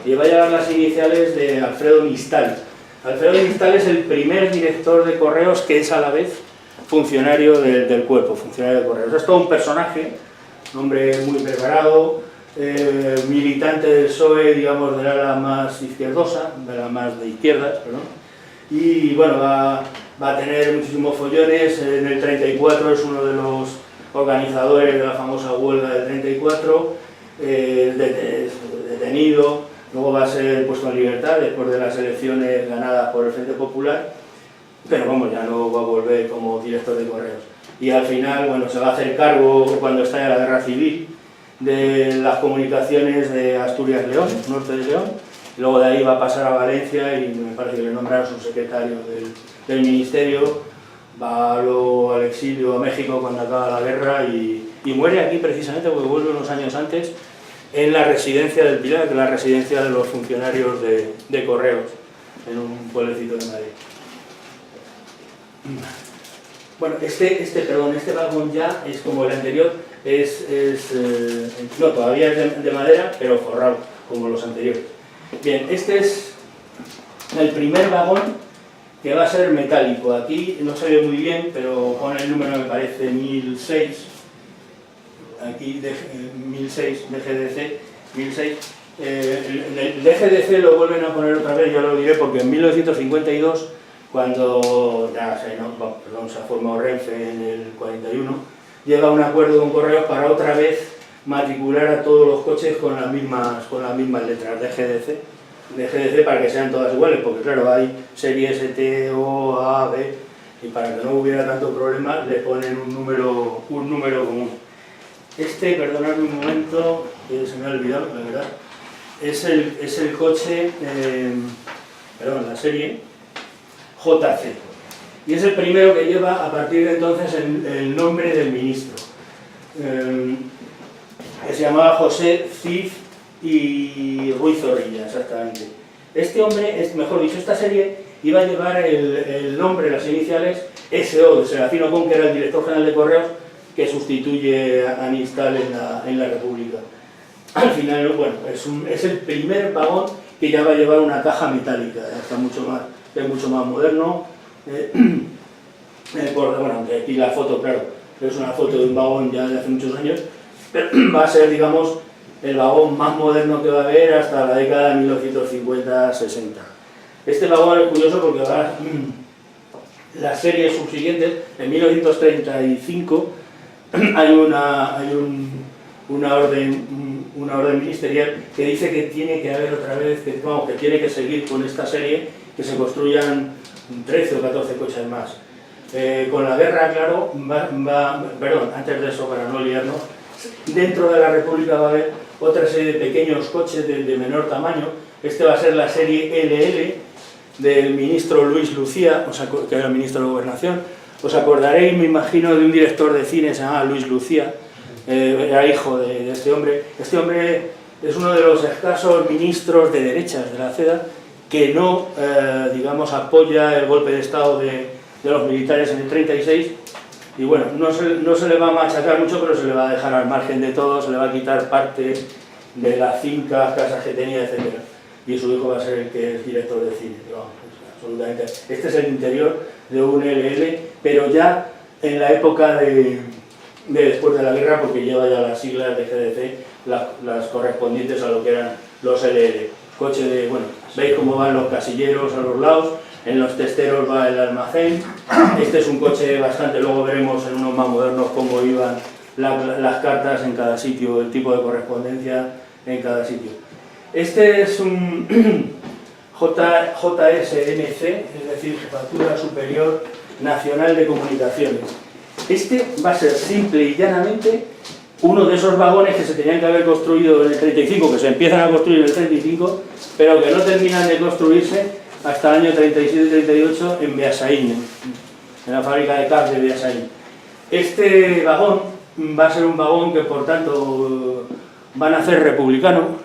y va a llevar las iniciales de Alfredo Mistal. Alfredo Mistal es el primer director de correos que es a la vez funcionario del cuerpo, funcionario de correos. Es todo un personaje, un hombre muy preparado, militante del PSOE, digamos, del ala más izquierdosa, de la más de izquierdas, perdón. Y bueno, va a tener muchísimos follones. En el 34 es uno de los organizadores de la famosa huelga del 34, detenido, luego va a ser puesto en libertad después de las elecciones ganadas por el Frente Popular, pero vamos, ya no va a volver como director de correos. Y al final, bueno, se va a hacer cargo cuando estalla la guerra civil de las comunicaciones de Asturias-León, norte de León. Luego de ahí va a pasar a Valencia y me parece que le nombraron subsecretario del ministerio. Va luego al exilio a México cuando acaba la guerra y muere aquí precisamente porque vuelve unos años antes en la residencia del Pilar, que es la residencia de los funcionarios de Correos, en un pueblecito de Madrid. Bueno, este vagón ya es como el anterior, no, todavía es de madera, pero forrado, como los anteriores. Bien, este es el primer vagón que va a ser metálico. Aquí no se ve muy bien, pero pone el número, me parece, 1006. Aquí, 1006, DGDC, 1006. El DGDC lo vuelven a poner otra vez, yo lo diré, porque en 1952, cuando ya se ha formado Renfe en el 41, llega a un acuerdo con Correos para otra vez matricular a todos los coches con las mismas letras DGDC para que sean todas iguales, porque claro, hay series ST, O, A, B, y para que no hubiera tanto problema le ponen un número común. Perdonadme un momento, que se me ha olvidado, la verdad, es el coche, la serie JC, y es el primero que lleva a partir de entonces el nombre del ministro, que se llamaba José Cid y Ruiz Zorrilla, exactamente. Este hombre, mejor dicho, esta serie iba a llevar el nombre, las iniciales SO, de Serafino Con, que era el director general de Correos, que sustituye a Anistal en la República. Al final, bueno, es el primer vagón que ya va a llevar una caja metálica, es mucho más moderno. Bueno, aunque aquí la foto, claro, es una foto de un vagón ya de hace muchos años, pero va a ser, digamos, el vagón más moderno que va a haber hasta la década de 1950-60. Este vagón es curioso porque las series subsiguientes, en 1935, hay una orden ministerial que dice que tiene que haber otra vez, que tiene que seguir con esta serie, que se construyan 13 o 14 coches más. Con la guerra, claro, antes de eso, para no liarnos, dentro de la República va a haber otra serie de pequeños coches de menor tamaño. Este va a ser la serie LL del ministro Luis Lucía, que era el ministro de Gobernación. Os acordaréis, me imagino, de un director de cine, se llamaba Luis Lucía, era hijo de este hombre. Este hombre es uno de los escasos ministros de derechas de la CEDA que no, digamos, apoya el golpe de Estado de los militares en el 36, y bueno, no se le va a machacar mucho, pero se le va a dejar al margen de todo, se le va a quitar parte de las fincas, casas que tenía, etc. Y su hijo va a ser el que es director de cine. Vamos, absolutamente. Este es el interior de un LL, pero ya en la época de después de la guerra, porque lleva ya las siglas de GDC, las correspondientes a lo que eran los LL. Coche de, bueno, veis cómo van los casilleros a los lados, en los testeros va el almacén. Este es un coche bastante, luego veremos en unos más modernos cómo iban las cartas en cada sitio, el tipo de correspondencia en cada sitio. Este es un JSNC, es decir, Jefatura Superior Nacional de Comunicaciones. Este va a ser simple y llanamente uno de esos vagones que se tenían que haber construido en el 35, que se empiezan a construir en el 35, pero que no terminan de construirse hasta el año 37-38 en Beasaín, en la fábrica de CAF de Beasaín. Este vagón va a ser un vagón que, por tanto, van a hacer republicano,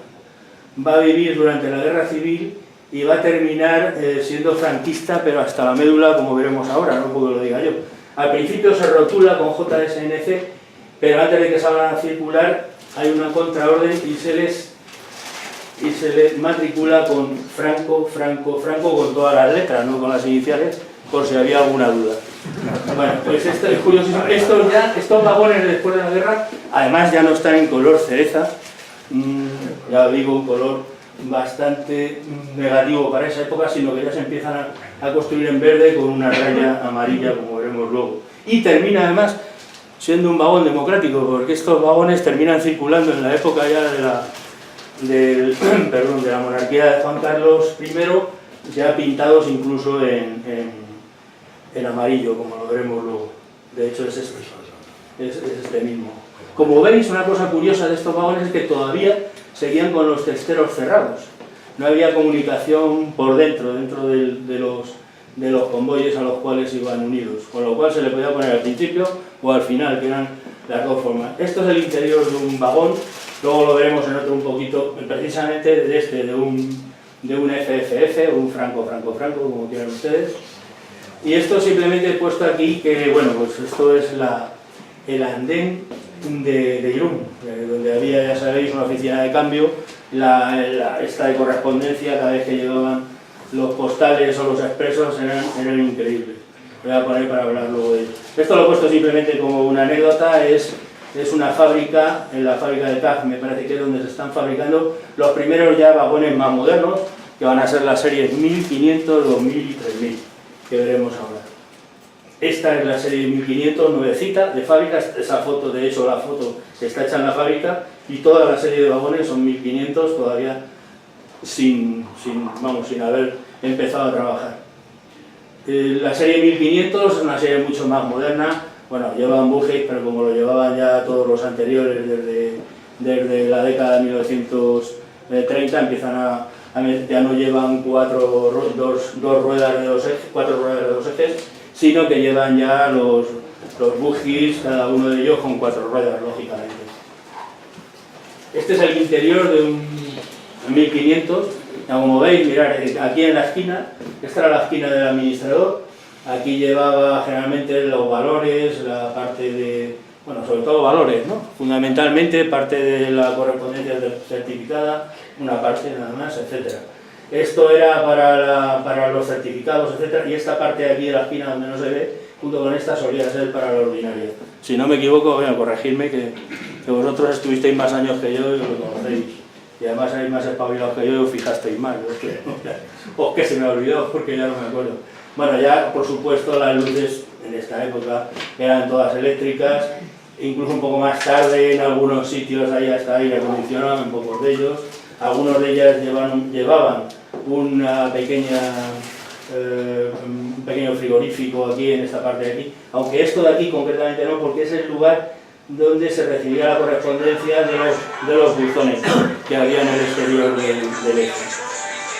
va a vivir durante la Guerra Civil y va a terminar siendo franquista, pero hasta la médula, como veremos ahora, no puedo lo diga yo. Al principio se rotula con JSNC, pero antes de que salgan a circular hay una contraorden y se les matricula con Franco, con todas las letras, no con las iniciales, por si había alguna duda. Bueno, pues esto es curioso. Estos vagones después de la guerra, además ya no están en color cereza, ya digo, un color bastante negativo para esa época, sino que ya se empiezan a construir en verde con una raya amarilla, como veremos luego. Y termina además siendo un vagón democrático, porque estos vagones terminan circulando en la época ya de la monarquía de Juan Carlos I, ya pintados incluso en amarillo, como lo veremos luego. De hecho es este. es este mismo. Como veis, una cosa curiosa de estos vagones es que todavía seguían con los testeros cerrados. No había comunicación por dentro de los convoyes a los cuales iban unidos, con lo cual se le podía poner al principio o al final, que eran las dos formas. Esto es el interior de un vagón, luego lo veremos en otro un poquito, precisamente de un FFF o un Franco, como quieran ustedes. Y esto simplemente he puesto aquí que, bueno, pues esto es el andén de Irún, donde había, ya sabéis, una oficina de cambio, esta de correspondencia, cada vez que llegaban los postales o los expresos eran increíbles. Voy a poner para hablar luego de ello. Esto lo he puesto simplemente como una anécdota, es una fábrica, en la fábrica de CAF, me parece que es donde se están fabricando los primeros ya vagones más modernos, que van a ser las series 1500, 2000 y 3000, que veremos ahora. Esta es la serie 1500, nuevecita, de fábrica. Esa foto, de hecho la foto está hecha en la fábrica, y toda la serie de vagones son 1500 todavía sin haber empezado a trabajar. La serie 1500 es una serie mucho más moderna. Bueno, llevan bujes, pero como lo llevaban ya todos los anteriores desde la década de 1930, empiezan ya no llevan cuatro ruedas de dos ejes, sino que llevan ya los bujes, cada uno de ellos con 4 ruedas, lógicamente. Este es el interior de un 1500. Como veis, mirad, aquí en la esquina, esta era la esquina del administrador. Aquí llevaba generalmente los valores, la parte de, bueno, sobre todo valores, ¿no? Fundamentalmente parte de la correspondencia certificada, una parte nada más, etc. Esto era para los certificados, etc. Y esta parte de aquí de la esquina donde no se ve, junto con esta, solía ser para la ordinaria. Si no me equivoco, voy a corregirme, que vosotros estuvisteis más años que yo y lo conocéis. Y además seréis más espabilados que yo y os fijasteis más. O que se me olvidó, porque ya no me acuerdo. Bueno, ya por supuesto las luces en esta época eran todas eléctricas, incluso un poco más tarde en algunos sitios hay hasta aire acondicionado, en pocos de ellos. Algunos de ellas llevaban un pequeño frigorífico aquí en esta parte de aquí, aunque esto de aquí concretamente no, porque es el lugar donde se recibía la correspondencia de los buzones que había en el exterior del eje.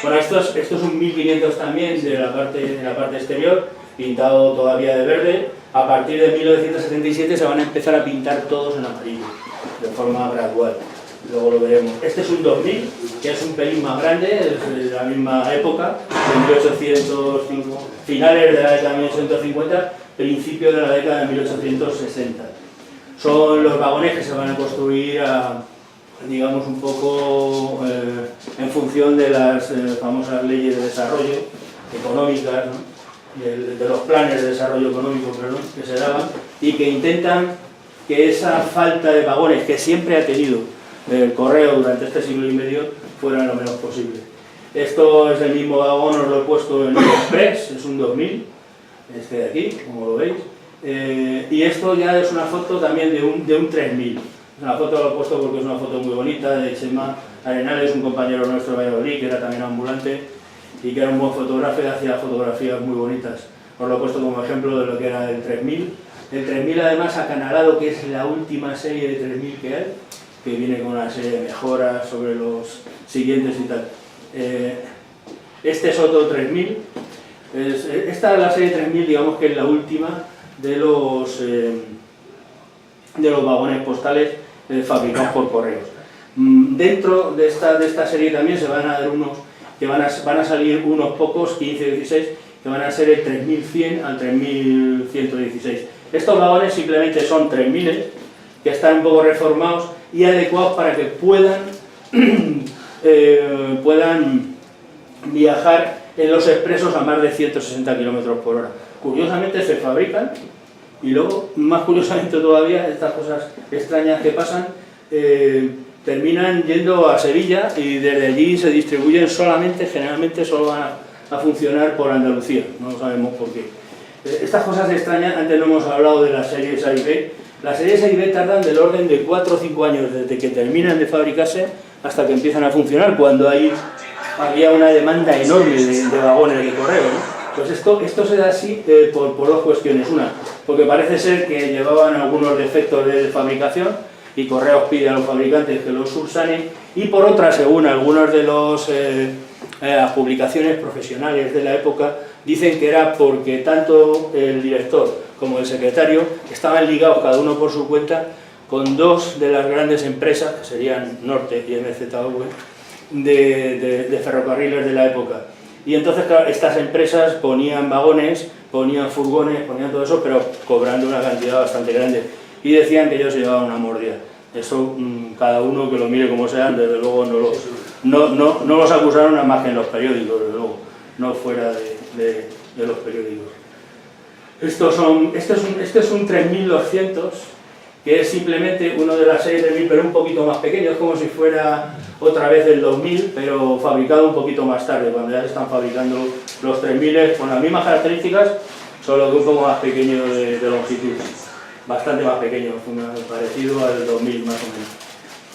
Bueno, esto es un 1500 también de la parte exterior, pintado todavía de verde. A partir de 1977 se van a empezar a pintar todos en amarillo, de forma gradual. Luego lo veremos. Este es un 2000, que es un pelín más grande, es de la misma época, de 1805, finales de la década de 1850, principio de la década de 1860. Son los vagones que se van a construir digamos un poco en función de las famosas leyes de desarrollo económicas, ¿no? de los planes de desarrollo económico, perdón, que se daban, y que intentan que esa falta de vagones que siempre ha tenido el correo durante este siglo y medio fuera lo menos posible. Esto es el mismo vagón, os lo he puesto en el Express, es un 2000, este de aquí, como lo veis, y esto ya es una foto también de un 3000. Una foto lo he puesto porque es una foto muy bonita de Chema Arenales, un compañero nuestro de Valladolid, que era también ambulante y que era un buen fotógrafo y hacía fotografías muy bonitas. Os lo he puesto como ejemplo de lo que era el 3000. El 3000 además acanalado, que es la última serie de 3000 que hay, que viene con una serie de mejoras sobre los siguientes y tal. Este es otro 3000. Esta es la serie 3000, digamos que es la última de los vagones postales fabricados por correos. Dentro de esta serie también se van a dar unos que van a salir unos pocos, 15 o 16, que van a ser el 3100 al 3116. Estos vagones simplemente son 3000 que están un poco reformados y adecuados para que puedan viajar en los expresos a más de 160 km por hora. Curiosamente se fabrican y luego, más curiosamente todavía, estas cosas extrañas que pasan, terminan yendo a Sevilla y desde allí se distribuyen generalmente solo van a funcionar por Andalucía, no sabemos por qué. Estas cosas extrañas, antes no hemos hablado de las series A y B. Las series A y B tardan del orden de 4 o 5 años desde que terminan de fabricarse hasta que empiezan a funcionar, cuando había una demanda enorme de vagones de correo, ¿no? Pues esto se da así por dos cuestiones. Una, porque parece ser que llevaban algunos defectos de fabricación y Correos pide a los fabricantes que los subsanen, y por otra, según algunas de las publicaciones profesionales de la época, dicen que era porque tanto el director como el secretario estaban ligados cada uno por su cuenta con dos de las grandes empresas, que serían Norte y MZV, de ferrocarriles de la época. Y entonces, claro, estas empresas ponían vagones, ponían furgones, ponían todo eso, pero cobrando una cantidad bastante grande. Y decían que ellos llevaban una mordida. Eso, cada uno que lo mire como sea, desde luego no los acusaron nada más que en los periódicos, desde luego, no fuera de los periódicos. Este es un 3200, que es simplemente uno de las series 3000, pero un poquito más pequeño, es como si fuera otra vez el 2000, pero fabricado un poquito más tarde, cuando ya se están fabricando los 3000 con las mismas características, solo que un poco más pequeño de longitud, bastante más pequeño, parecido al 2000 más o menos.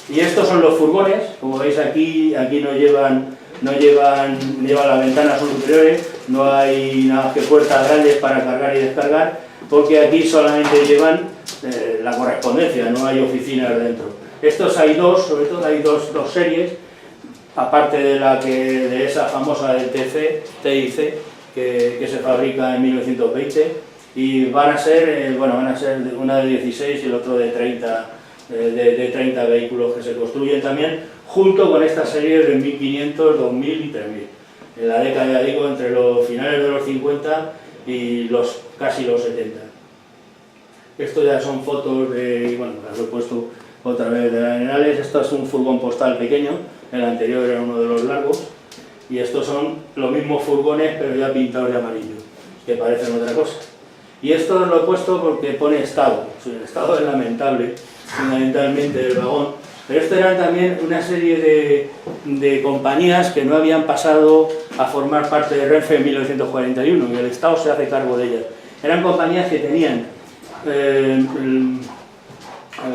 Y estos son los furgones, como veis aquí no llevan las ventanas son superiores, no hay nada que puertas grandes para cargar y descargar, porque aquí solamente llevan la correspondencia, no hay oficinas dentro. Estos hay dos, sobre todo hay dos series, aparte de esa famosa del TIC, que se fabrica en 1920, y van a ser una de 16 y el otro de 30, de 30 vehículos que se construyen también, junto con estas series de 1500, 2000 y 3000. En la década, ya digo, entre los finales de los 50 y casi los 70. Esto ya son fotos las he puesto otra vez de Arenales. Esto es un furgón postal pequeño, el anterior era uno de los largos, y estos son los mismos furgones pero ya pintados de amarillo, que parecen otra cosa. Y esto lo he puesto porque pone estado, el estado es lamentable, fundamentalmente del vagón, pero esto eran también una serie de compañías que no habían pasado a formar parte de Renfe en 1941, y el Estado se hace cargo de ellas. Eran compañías que tenían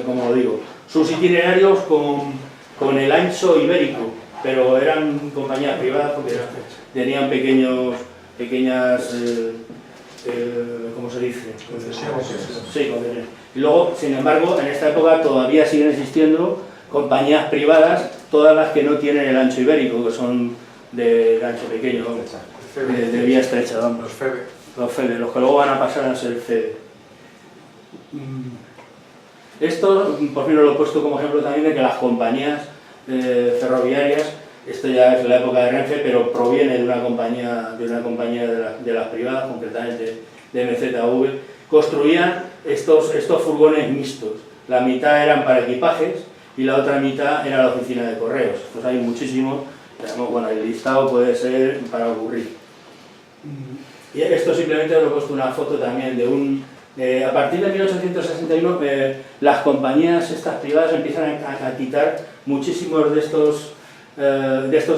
como lo digo, sus itinerarios con el ancho ibérico, pero eran compañías privadas porque tenían pequeñas, ¿cómo se dice? Concesiones. Sí, concesiones. Y luego, sin embargo, en esta época todavía siguen existiendo compañías privadas, todas las que no tienen el ancho ibérico, que son de ancho pequeño, de vía estrecha, vamos. Los FEDE, los que luego van a pasar a ser FEDE. Esto, por fin lo he puesto como ejemplo también de que las compañías ferroviarias, esto ya es la época de Renfe, pero proviene de una compañía de las privadas, concretamente de MZV, construían estos furgones mixtos. La mitad eran para equipajes y la otra mitad era la oficina de correos. Pues hay muchísimos, bueno, el listado puede ser para aburrir. Y esto simplemente os he puesto una foto también de a partir de 1861 las compañías estas privadas empiezan a quitar muchísimos de estos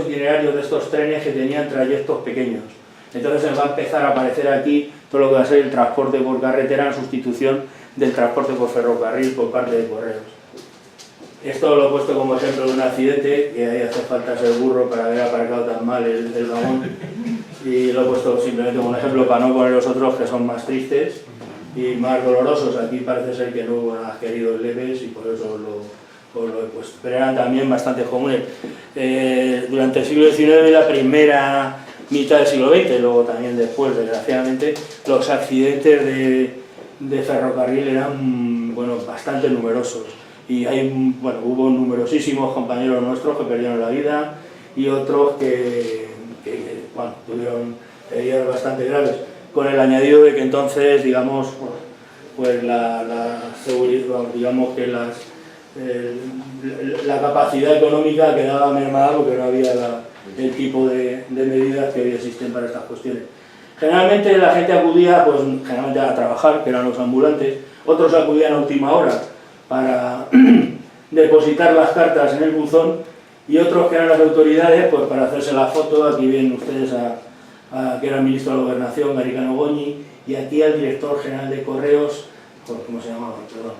itinerarios, de estos trenes que tenían trayectos pequeños. Entonces va a empezar a aparecer aquí todo lo que va a ser el transporte por carretera en sustitución del transporte por ferrocarril por parte de correos. Esto lo he puesto como ejemplo de un accidente, que ahí hace falta ser burro para haber aparcado tan mal el vagón, y lo he puesto simplemente como un ejemplo para no poner los otros que son más tristes y más dolorosos. Aquí parece ser que no hubo nada heridos leves y por eso lo he puesto. Pero eran también bastante comunes. Durante el siglo XIX y la primera mitad del siglo XX, luego también después, desgraciadamente, los accidentes de ferrocarril eran bastante numerosos. Y hubo numerosísimos compañeros nuestros que perdieron la vida y otros que tuvieron heridas bastante graves, con el añadido de que entonces, digamos, pues la seguridad, digamos que la capacidad económica quedaba mermada porque no había el tipo de medidas que hoy existen para estas cuestiones. Generalmente la gente acudía generalmente a trabajar, que eran los ambulantes, otros acudían a última hora para depositar las cartas en el buzón, y otros que eran las autoridades pues para hacerse la foto. Aquí ven ustedes que era el ministro de Gobernación, Garicano Goñi, y aquí al director general de Correos, ¿cómo se llamaba? Perdón,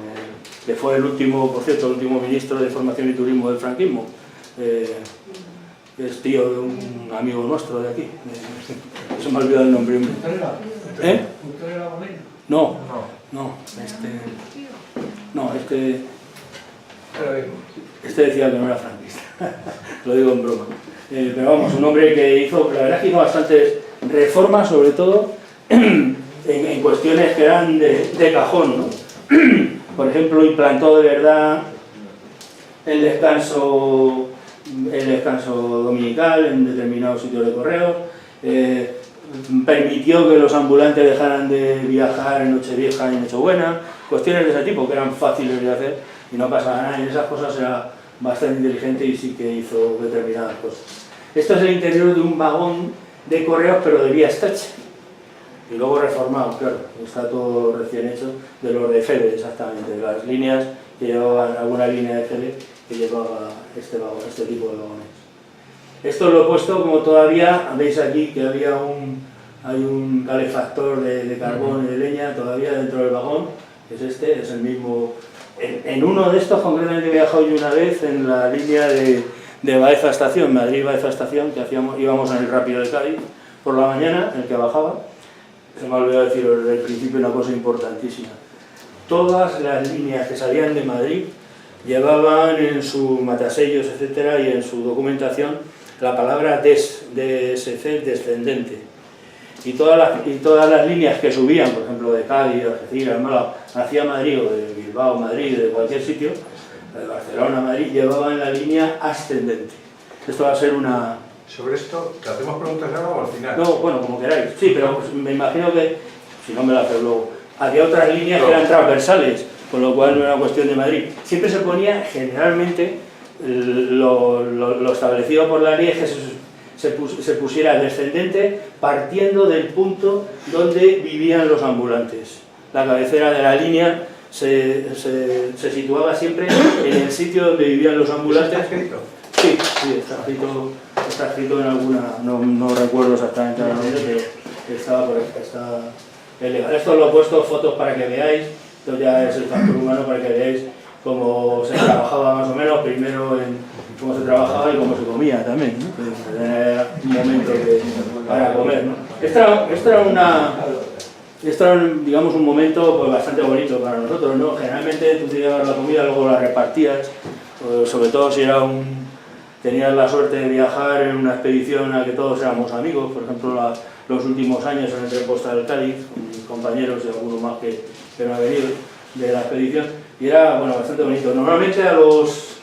que fue el último ministro de Información y Turismo del franquismo, que es tío de un amigo nuestro de aquí, se me ha olvidado el nombre. ¿Eh? No. No, este decía que no era franquista, lo digo en broma. Pero vamos, un hombre que hizo, la verdad es que hizo bastantes reformas, sobre todo en cuestiones que eran de cajón, ¿no? Por ejemplo, implantó de verdad el descanso dominical en determinados sitios de correos, permitió que los ambulantes dejaran de viajar en Nochevieja y Nochebuena, cuestiones de ese tipo que eran fáciles de hacer y no pasaba nada, y en esas cosas era bastante inteligente y sí que hizo determinadas cosas. Esto es el interior de un vagón de correos, pero de vía estrecha, y luego reformado, claro, está todo recién hecho, de los de Febe, exactamente, las líneas que llevaban, alguna línea de Febe que llevaba este tipo de vagones. Esto lo he puesto como todavía, veis aquí que hay un calefactor de carbón y de leña todavía dentro del vagón, que es este, es el mismo. En uno de estos concretamente he viajado yo una vez en la línea de Baeza Estación, Madrid-Baeza Estación, que íbamos en el rápido de Cádiz por la mañana, el que bajaba. Se me ha olvidado decir desde el principio una cosa importantísima. Todas las líneas que salían de Madrid llevaban en sus matasellos, etcétera, y en su documentación la palabra DSC, descendente. Y todas las líneas que subían, por ejemplo, de Cádiz, Algeciras, Málaga, hacia Madrid, o de Bilbao, Madrid, de cualquier sitio, de Barcelona, Madrid, llevaban la línea ascendente. Esto va a ser una... ¿Sobre esto te hacemos preguntas ahora o al final? No, bueno, como queráis. Sí, pero pues, me imagino que, si no me lo haces luego, había otras líneas que eran transversales, con lo cual no era cuestión de Madrid. Siempre se ponía, generalmente, lo establecido por la ley es que se pusiera descendente partiendo del punto donde vivían los ambulantes. La cabecera de la línea se situaba siempre en el sitio donde vivían los ambulantes. ¿Está escrito? Sí, está escrito en alguna, no recuerdo exactamente el nombre, pero estaba por ahí, esto lo he puesto fotos para que veáis, esto ya es el factor humano para que veáis cómo se trabajaba más o menos, primero cómo se trabajaba y cómo se comía también, ¿no? Era un momento para comer, ¿no? Esto era digamos, un momento pues, bastante bonito para nosotros, ¿no? Generalmente tú te llevabas la comida, luego la repartías, sobre todo si tenías la suerte de viajar en una expedición en la que todos éramos amigos, por ejemplo, los últimos años en el Tren Postal Cádiz, con mis compañeros y algunos más que no han venido de la expedición, y era bueno, bastante bonito. Normalmente a los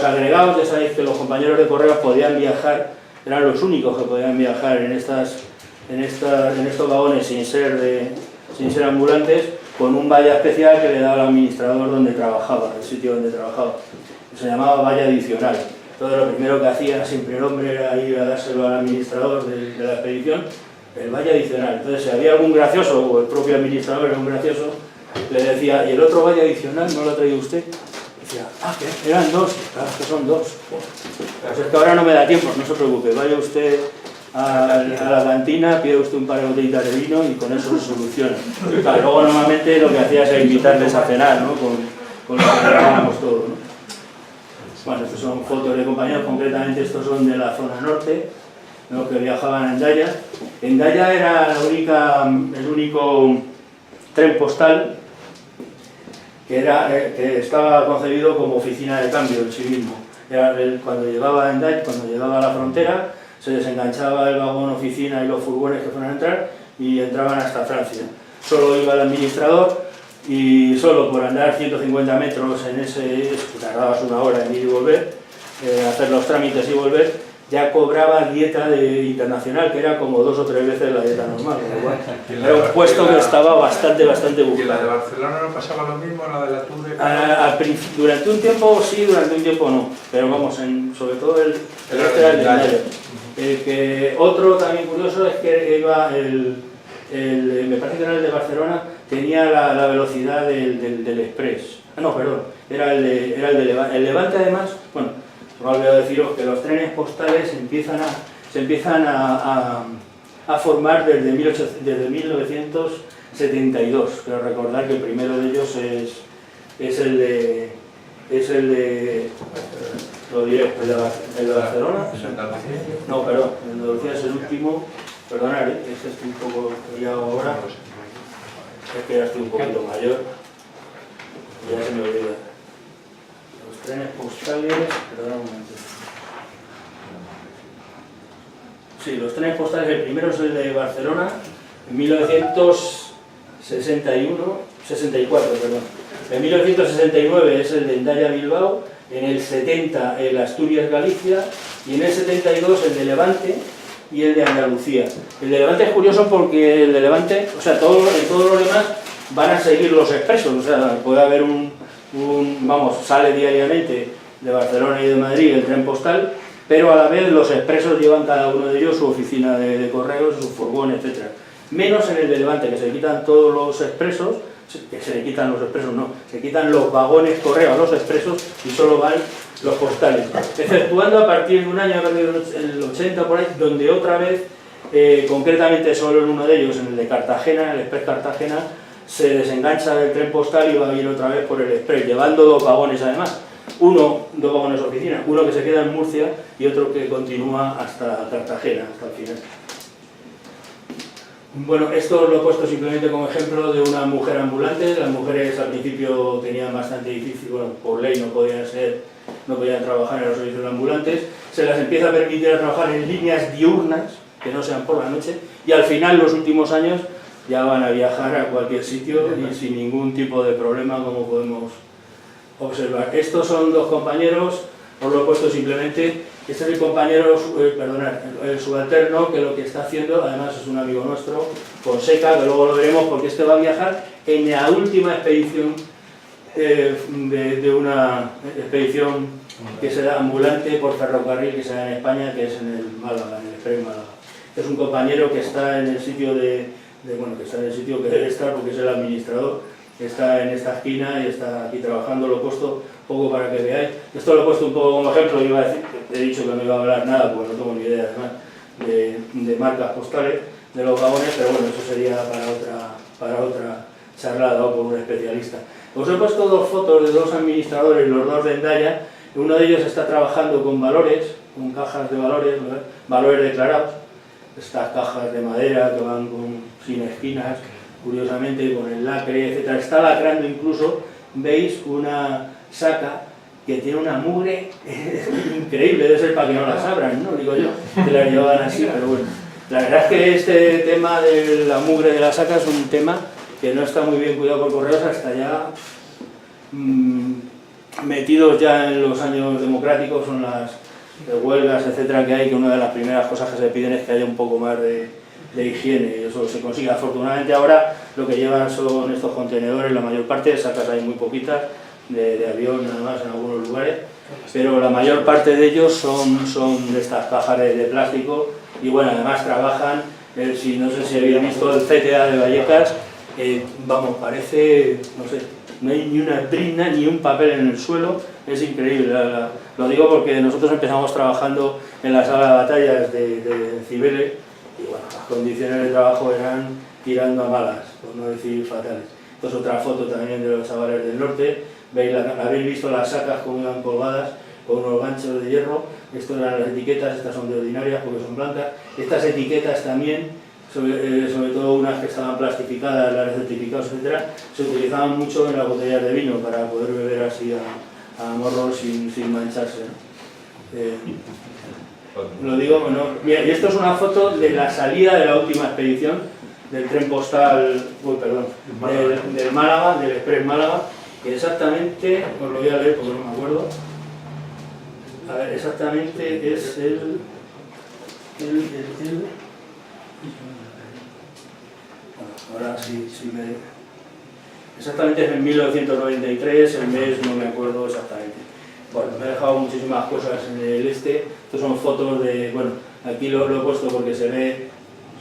agregados, ya sabéis que los compañeros de correos podían viajar, eran los únicos que podían viajar en estos vagones sin ser ambulantes, con un valla especial que le daba el administrador donde trabajaba, el sitio donde trabajaba. Se llamaba valla adicional. Entonces lo primero que hacía siempre el hombre era ir a dárselo al administrador de la expedición, el valla adicional. Entonces si había algún gracioso, o el propio administrador era un gracioso, le decía, ¿y el otro valla adicional no lo ha traído usted? Decía, ¿qué? Eran dos, claro, que son dos. Pues es que ahora no me da tiempo, no se preocupe, vaya usted a la cantina, pide usted un par de botellitas de vino y con eso se soluciona. Claro, luego normalmente lo que hacía era invitarles a cenar, ¿no? Con lo que trabajábamos todos, ¿no? Bueno, estos son fotos de compañeros, concretamente estos son de la zona norte, los que viajaban a Hendaya. Hendaya era el único tren postal que estaba concebido como oficina de cambio en sí mismo. Cuando llegaba a Hendaya, cuando llegaba a la frontera, se desenganchaba el vagón oficina y los furgones que fueran a entrar y entraban hasta Francia. Solo iba el administrador y solo por andar 150 metros en ese, tardabas una hora en ir y volver, hacer los trámites y volver, ya cobraba dieta internacional, que era como 2 o 3 veces la dieta normal. Era un puesto que estaba bastante buscado. ¿Y la de Barcelona no pasaba lo mismo, la de la Tour de durante un tiempo sí, durante un tiempo no, pero vamos, sobre todo el este era el de Hendaya. Otro también curioso es que iba me parece que era el de Barcelona, tenía la velocidad del Express. No, perdón, era el de Levante. El Levante además, bueno, me he olvidado deciros que los trenes postales se empiezan a formar desde 1972. Quiero recordar que el primero de ellos es el de lo diré, el de Barcelona. No, perdón, el de Andalucía es el último. Perdonad, es que estoy un poco liado ahora. Es que ya estoy un poquito mayor, ya se me olvida. Los trenes postales, perdón un momento. Sí, los trenes postales, el primero es el de Barcelona, en 64, perdón. En 1969 es el de Hendaya-Bilbao, en el 70 el Asturias-Galicia y en el 72 el de Levante y el de Andalucía. El de Levante es curioso porque el de Levante, o sea, todos los demás van a seguir los expresos, o sea, puede haber vamos, sale diariamente de Barcelona y de Madrid el tren postal, pero a la vez los expresos llevan cada uno de ellos su oficina de correos, su furgón, etc. Menos en el de Levante, que se quitan todos los expresos, se quitan los vagones correo a los expresos y solo van los postales, exceptuando a partir de un año, a partir del 80 por ahí, donde otra vez, concretamente solo en uno de ellos, en el de Cartagena, el Express Cartagena, se desengancha del tren postal y va a ir otra vez por el Express, llevando dos vagones además, dos vagones de oficina, uno que se queda en Murcia y otro que continúa hasta Cartagena, hasta el final. Bueno, esto lo he puesto simplemente como ejemplo de una mujer ambulante. Las mujeres al principio tenían bastante difícil, bueno, por ley no podían trabajar en los servicios ambulantes, se las empieza a permitir a trabajar en líneas diurnas, que no sean por la noche, y al final, los últimos años, ya van a viajar a cualquier sitio y sin ningún tipo de problema, como podemos observar. Estos son dos compañeros, os lo he puesto simplemente. Este es el compañero, el subalterno, que lo que está haciendo, además es un amigo nuestro, Fonseca, que luego lo veremos porque este va a viajar en la última expedición de una expedición que se da ambulante por ferrocarril que se da en España, que es en el Málaga, en el Express Málaga. Es un compañero que está en el sitio que debe estar porque es el administrador, que está en esta esquina y está aquí trabajando. Lo he puesto un poco para que veáis. Esto lo he puesto un poco como ejemplo. He dicho que no iba a hablar nada porque no tengo ni idea además de marcas postales de los vagones, pero bueno, eso sería para otra charlada o por un especialista. Os he puesto dos fotos de dos administradores, los dos de Hendaya. Uno de ellos está trabajando con valores, con cajas de valores, ¿verdad? Valores declarados, estas cajas de madera que van sin esquinas, curiosamente con el lacre, etc. Está lacrando incluso, veis una saca que tiene una mugre increíble, debe ser para que no las abran, ¿no? Digo yo, que las llevaban así, pero bueno. La verdad es que este tema de la mugre de la saca es un tema que no está muy bien cuidado por correos hasta ya metidos ya en los años democráticos, son las huelgas, etcétera, que hay, que una de las primeras cosas que se piden es que haya un poco más de higiene, y eso se consigue. Afortunadamente ahora lo que llevan son estos contenedores, la mayor parte, sacas hay muy poquitas, de avión nada más en algunos lugares, pero la mayor parte de ellos son de estas cajas de plástico, y bueno, además trabajan, no sé si habéis visto el CTA de Vallecas, vamos, parece, no sé, no hay ni una brizna ni un papel en el suelo, es increíble. Lo digo porque nosotros empezamos trabajando en la sala de batallas de Cibeles, y bueno, las condiciones de trabajo eran tirando a malas, por no decir fatales. Esto es otra foto también de los chavales del norte. Habéis visto las sacas como iban colgadas con unos ganchos de hierro. Estas eran las etiquetas, estas son de ordinarias porque son blancas. Estas etiquetas también, sobre todo unas que estaban plastificadas, las de certificados, etc., se utilizaban mucho en las botellas de vino para poder beber así a morro sin mancharse, ¿no? Lo digo, bueno, mira, y esto es una foto de la salida de la última expedición del tren postal, del Málaga, del Express Málaga, que exactamente, os lo voy a leer porque no me acuerdo, a ver, exactamente es bueno, ahora sí exactamente es en 1993, el mes no me acuerdo exactamente. Bueno, me he dejado muchísimas cosas en el Estos son fotos de, bueno, aquí lo he puesto porque se ve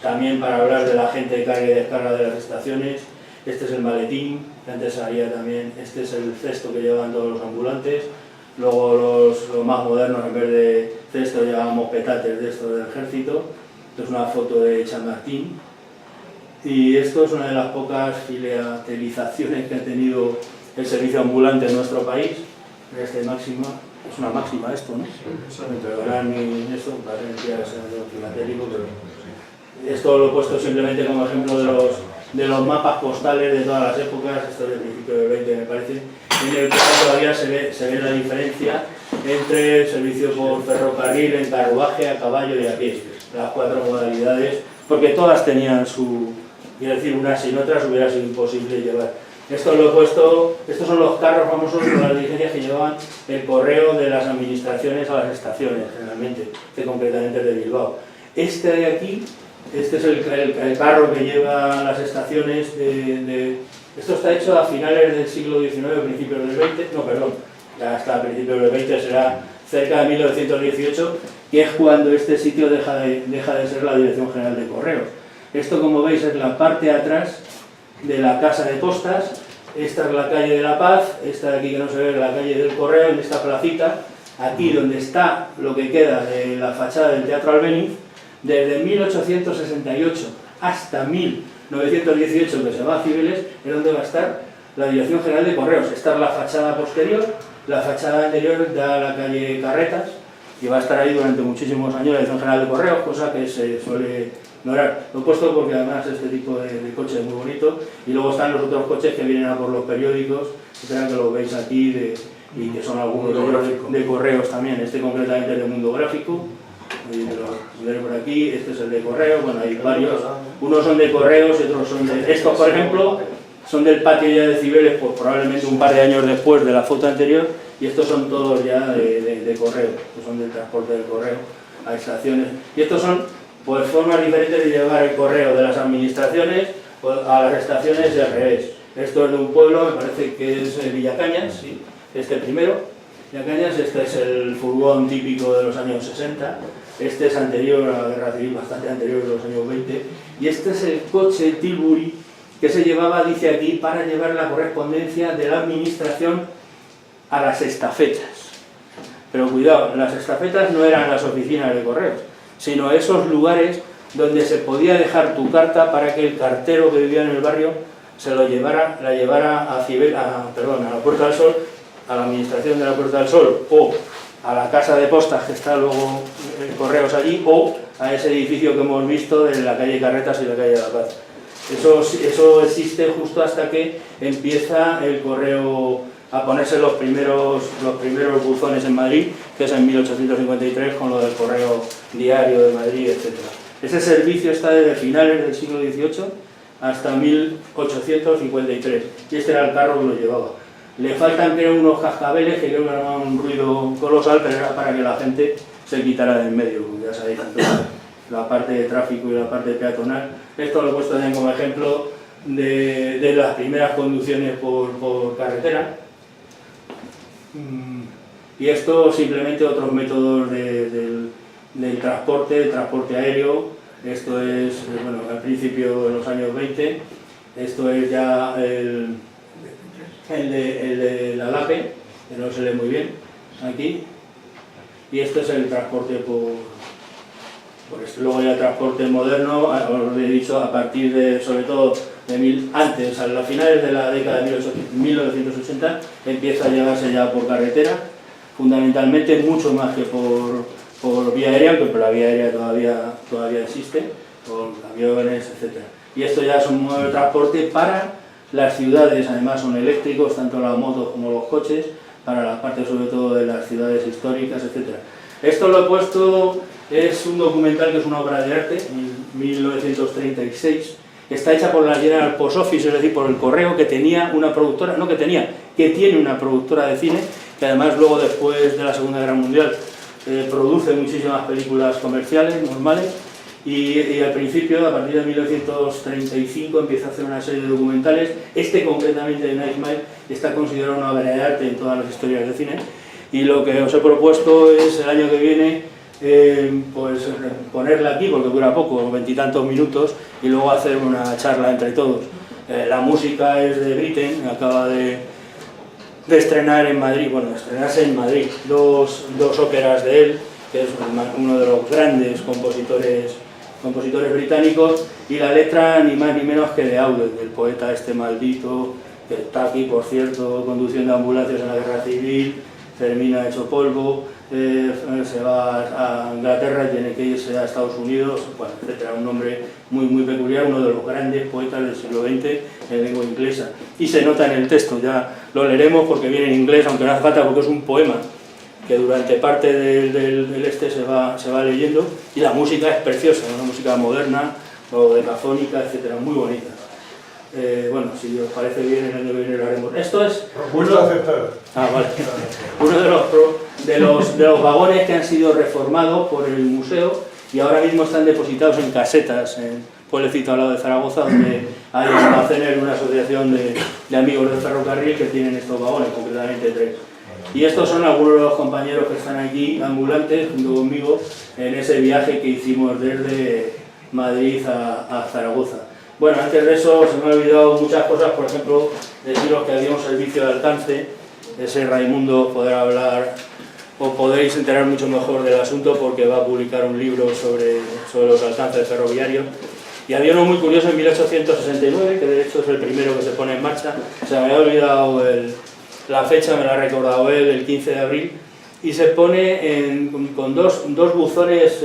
también para hablar de la gente de carga y descarga de las estaciones. Este es el maletín, que antes había también, este es el cesto que llevan todos los ambulantes. Luego los más modernos, en vez de cesto, llevamos petates de estos del ejército. Esto es una foto de Chamartín. Y esto es una de las pocas filatelizaciones que ha tenido el servicio ambulante en nuestro país. Este máxima, es una máxima esto, ¿no? Entregarán esto, parece que sea filatélico, pero esto lo he puesto simplemente como ejemplo de de los mapas postales de todas las épocas, esto es del principio del 20 me parece, en el cual todavía se ve la diferencia entre el servicio por ferrocarril, en carruaje, a caballo y a pie, las 4 modalidades, porque todas tenían su, quiero decir, unas sin otras hubiera sido imposible llevar. Esto lo he puesto, estos son los carros famosos de las diligencias que llevaban el correo de las administraciones a las estaciones, generalmente, concretamente de Bilbao. Este de aquí, este es el carro que lleva a las estaciones Esto está hecho a finales del siglo XIX, principios del XX, no, perdón, ya hasta principios del XX, será cerca de 1918, que es cuando este sitio deja de ser la Dirección General de Correos. Esto, como veis, es la parte de atrás de la Casa de Postas. Esta es la calle de la Paz, esta de aquí que no se ve es la calle del Correo, en esta placita, aquí donde está lo que queda de la fachada del Teatro Albéniz, desde 1868 hasta 1918, que se va a Cibeles, es donde va a estar la Dirección General de Correos. Esta es la fachada posterior, la fachada anterior da a la calle Carretas, y va a estar ahí durante muchísimos años la Dirección General de Correos, cosa que se suele ignorar. Lo he puesto porque además este tipo de coche es muy bonito, y luego están los otros coches que vienen a por los periódicos, etcétera, que lo veis aquí, y que son algunos de Correos también. Este concretamente es de Mundo Gráfico, lo veré por aquí. Este es el de Correo, bueno, hay varios, unos son de Correos y otros son de... Estos, por ejemplo, son del patio ya de Cibeles, pues probablemente un par de años después de la foto anterior, y estos son todos ya de Correo, que son del transporte de Correo a estaciones. Y estos son pues formas diferentes de llevar el correo de las administraciones a las estaciones y al revés. Esto es de un pueblo, me parece que es Villacañas, sí, este primero, Villacañas. Este es el furgón típico de los años 60, este es anterior a la Guerra Civil, bastante anterior, de los años 20, y este es el coche Tilbury que se llevaba, dice aquí, para llevar la correspondencia de la administración a las estafetas. Pero cuidado, las estafetas no eran las oficinas de correos, sino esos lugares donde se podía dejar tu carta para que el cartero que vivía en el barrio la llevara a la Puerta del Sol, a la administración de la Puerta del Sol, o a la casa de postas que está luego en Correos allí, o a ese edificio que hemos visto de la calle Carretas y la calle de la Paz. Eso existe justo hasta que empieza el correo a ponerse los primeros buzones en Madrid, que es en 1853 con lo del correo diario de Madrid, etc. Ese servicio está desde finales del siglo XVIII hasta 1853, y este era el carro que lo llevaba. Le faltan, creo, unos cascabeles que creo que daban un ruido colosal, pero era para que la gente se quitara del medio, porque ya sabéis, la parte de tráfico y la parte peatonal. Esto lo he puesto también como ejemplo de las primeras conducciones por carretera. Y esto simplemente otros métodos del transporte aéreo. Esto es, bueno, al principio de los años 20, esto es ya el de la LAPE, que no se lee muy bien, aquí, y esto es el transporte por esto. Luego ya el transporte moderno, os he dicho, a partir de, sobre todo, antes, a las finales de la década de 1980, empieza a llevarse ya por carretera, fundamentalmente mucho más que por vía aérea, aunque la vía aérea todavía existe, por aviones, etc. Y esto ya es un modo de transporte para las ciudades, además son eléctricos, tanto las motos como los coches, para la parte sobre todo de las ciudades históricas, etc. Esto lo he puesto, es un documental que es una obra de arte, en 1936, está hecha por la General Post Office, es decir, por el correo, que tenía una productora, no que tenía, que tiene una productora de cine, que además luego después de la Segunda Guerra Mundial produce muchísimas películas comerciales, normales, y al principio, a partir de 1935, empieza a hacer una serie de documentales. Este concretamente de Night Mile está considerado una obra de arte en todas las historias de cine, y lo que os he propuesto es el año que viene pues ponerla aquí, porque dura poco, 20 y tantos minutos, y luego hacer una charla entre todos. La música es de Britten, acaba de estrenar en Madrid, estrenarse en Madrid, dos óperas de él, que es uno de los grandes compositores británicos, y la letra ni más ni menos que de Auden, del poeta este maldito, que está aquí, por cierto, conduciendo ambulancias en la Guerra Civil, termina hecho polvo, se va a Inglaterra, tiene que irse a Estados Unidos, bueno, etcétera. Un nombre muy, muy peculiar, uno de los grandes poetas del siglo XX en lengua inglesa. Y se nota en el texto, ya lo leeremos porque viene en inglés, aunque no hace falta porque es un poema que durante parte del se va leyendo, y la música es preciosa, una música moderna o decafónica, etcétera, muy bonita. Bueno, si os parece bien, el año que viene lo haremos. Esto es Propuesta aceptada. Vale. Uno de los vagones que han sido reformados por el museo y ahora mismo están depositados en casetas, en un pueblecito al lado de Zaragoza, donde hay una asociación de amigos del ferrocarril que tienen estos vagones, concretamente 3. Y estos son algunos de los compañeros que están aquí, ambulantes, junto conmigo, en ese viaje que hicimos desde Madrid a Zaragoza. Bueno, antes de eso se me han olvidado muchas cosas, por ejemplo, deciros que había un servicio de alcance, ese Raimundo podrá hablar, o podéis enterar mucho mejor del asunto porque va a publicar un libro sobre los alcances ferroviarios. Y había uno muy curioso en 1869, que de hecho es el primero que se pone en marcha, se me había olvidado la fecha, me la ha recordado él, el 15 de abril, y se pone con dos buzones,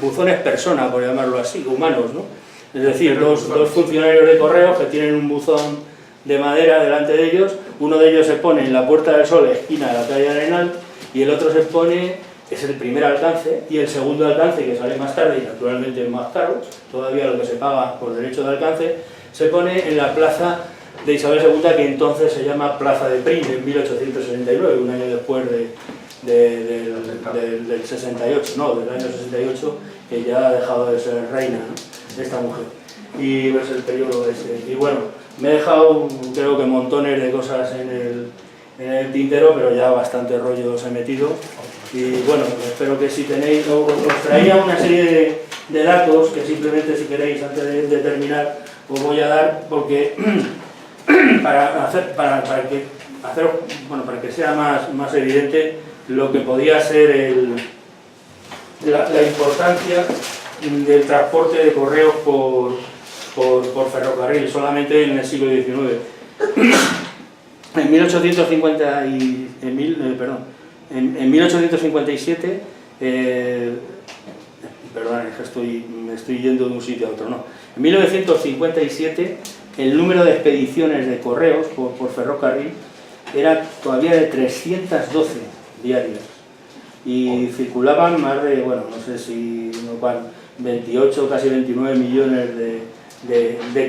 buzones persona, por llamarlo así, humanos, ¿no? Es decir, dos funcionarios de correos que tienen un buzón de madera delante de ellos, uno de ellos se pone en la Puerta del Sol, esquina de la calle Arenal, y el otro se pone, es el primer alcance, y el segundo alcance, que sale más tarde y naturalmente es más caro, todavía lo que se paga por derecho de alcance, se pone en la plaza de Isabel II, que entonces se llama Plaza de Prim, en 1869, un año después del 68, no, del año 68, que ya ha dejado de ser reina, ¿no?, esta mujer. Y es el periodo ese. Y bueno, me he dejado, creo que montones de cosas en el tintero, pero ya bastante rollo os he metido. Y bueno, espero que si tenéis, os traía una serie de datos que simplemente, si queréis, antes de terminar, os voy a dar, porque para que sea más evidente lo que podía ser la importancia del transporte de correos por ferrocarril, solamente en el siglo XIX. En 1857, perdón, es que me estoy yendo de un sitio a otro, no. En 1957, el número de expediciones de correos por ferrocarril era todavía de 312 diarias. Y circulaban más de, bueno, no sé si 28, casi 29 millones de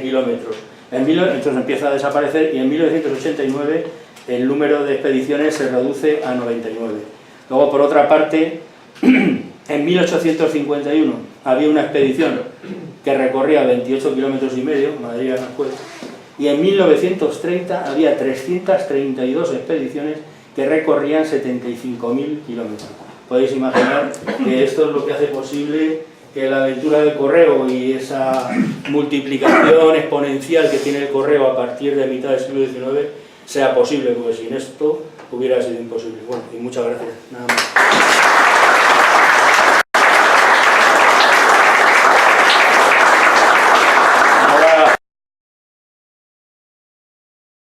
kilómetros. Entonces empieza a desaparecer y en 1989 el número de expediciones se reduce a 99. Luego, por otra parte, en 1851 había una expedición que recorría 28 kilómetros y medio, Madrid-Aranjuez, y en 1930 había 332 expediciones que recorrían 75.000 kilómetros. Podéis imaginar que esto es lo que hace posible que la aventura del correo y esa multiplicación exponencial que tiene el correo a partir de mitad del siglo XIX sea posible, porque sin esto hubiera sido imposible. Bueno, y muchas gracias. Nada más.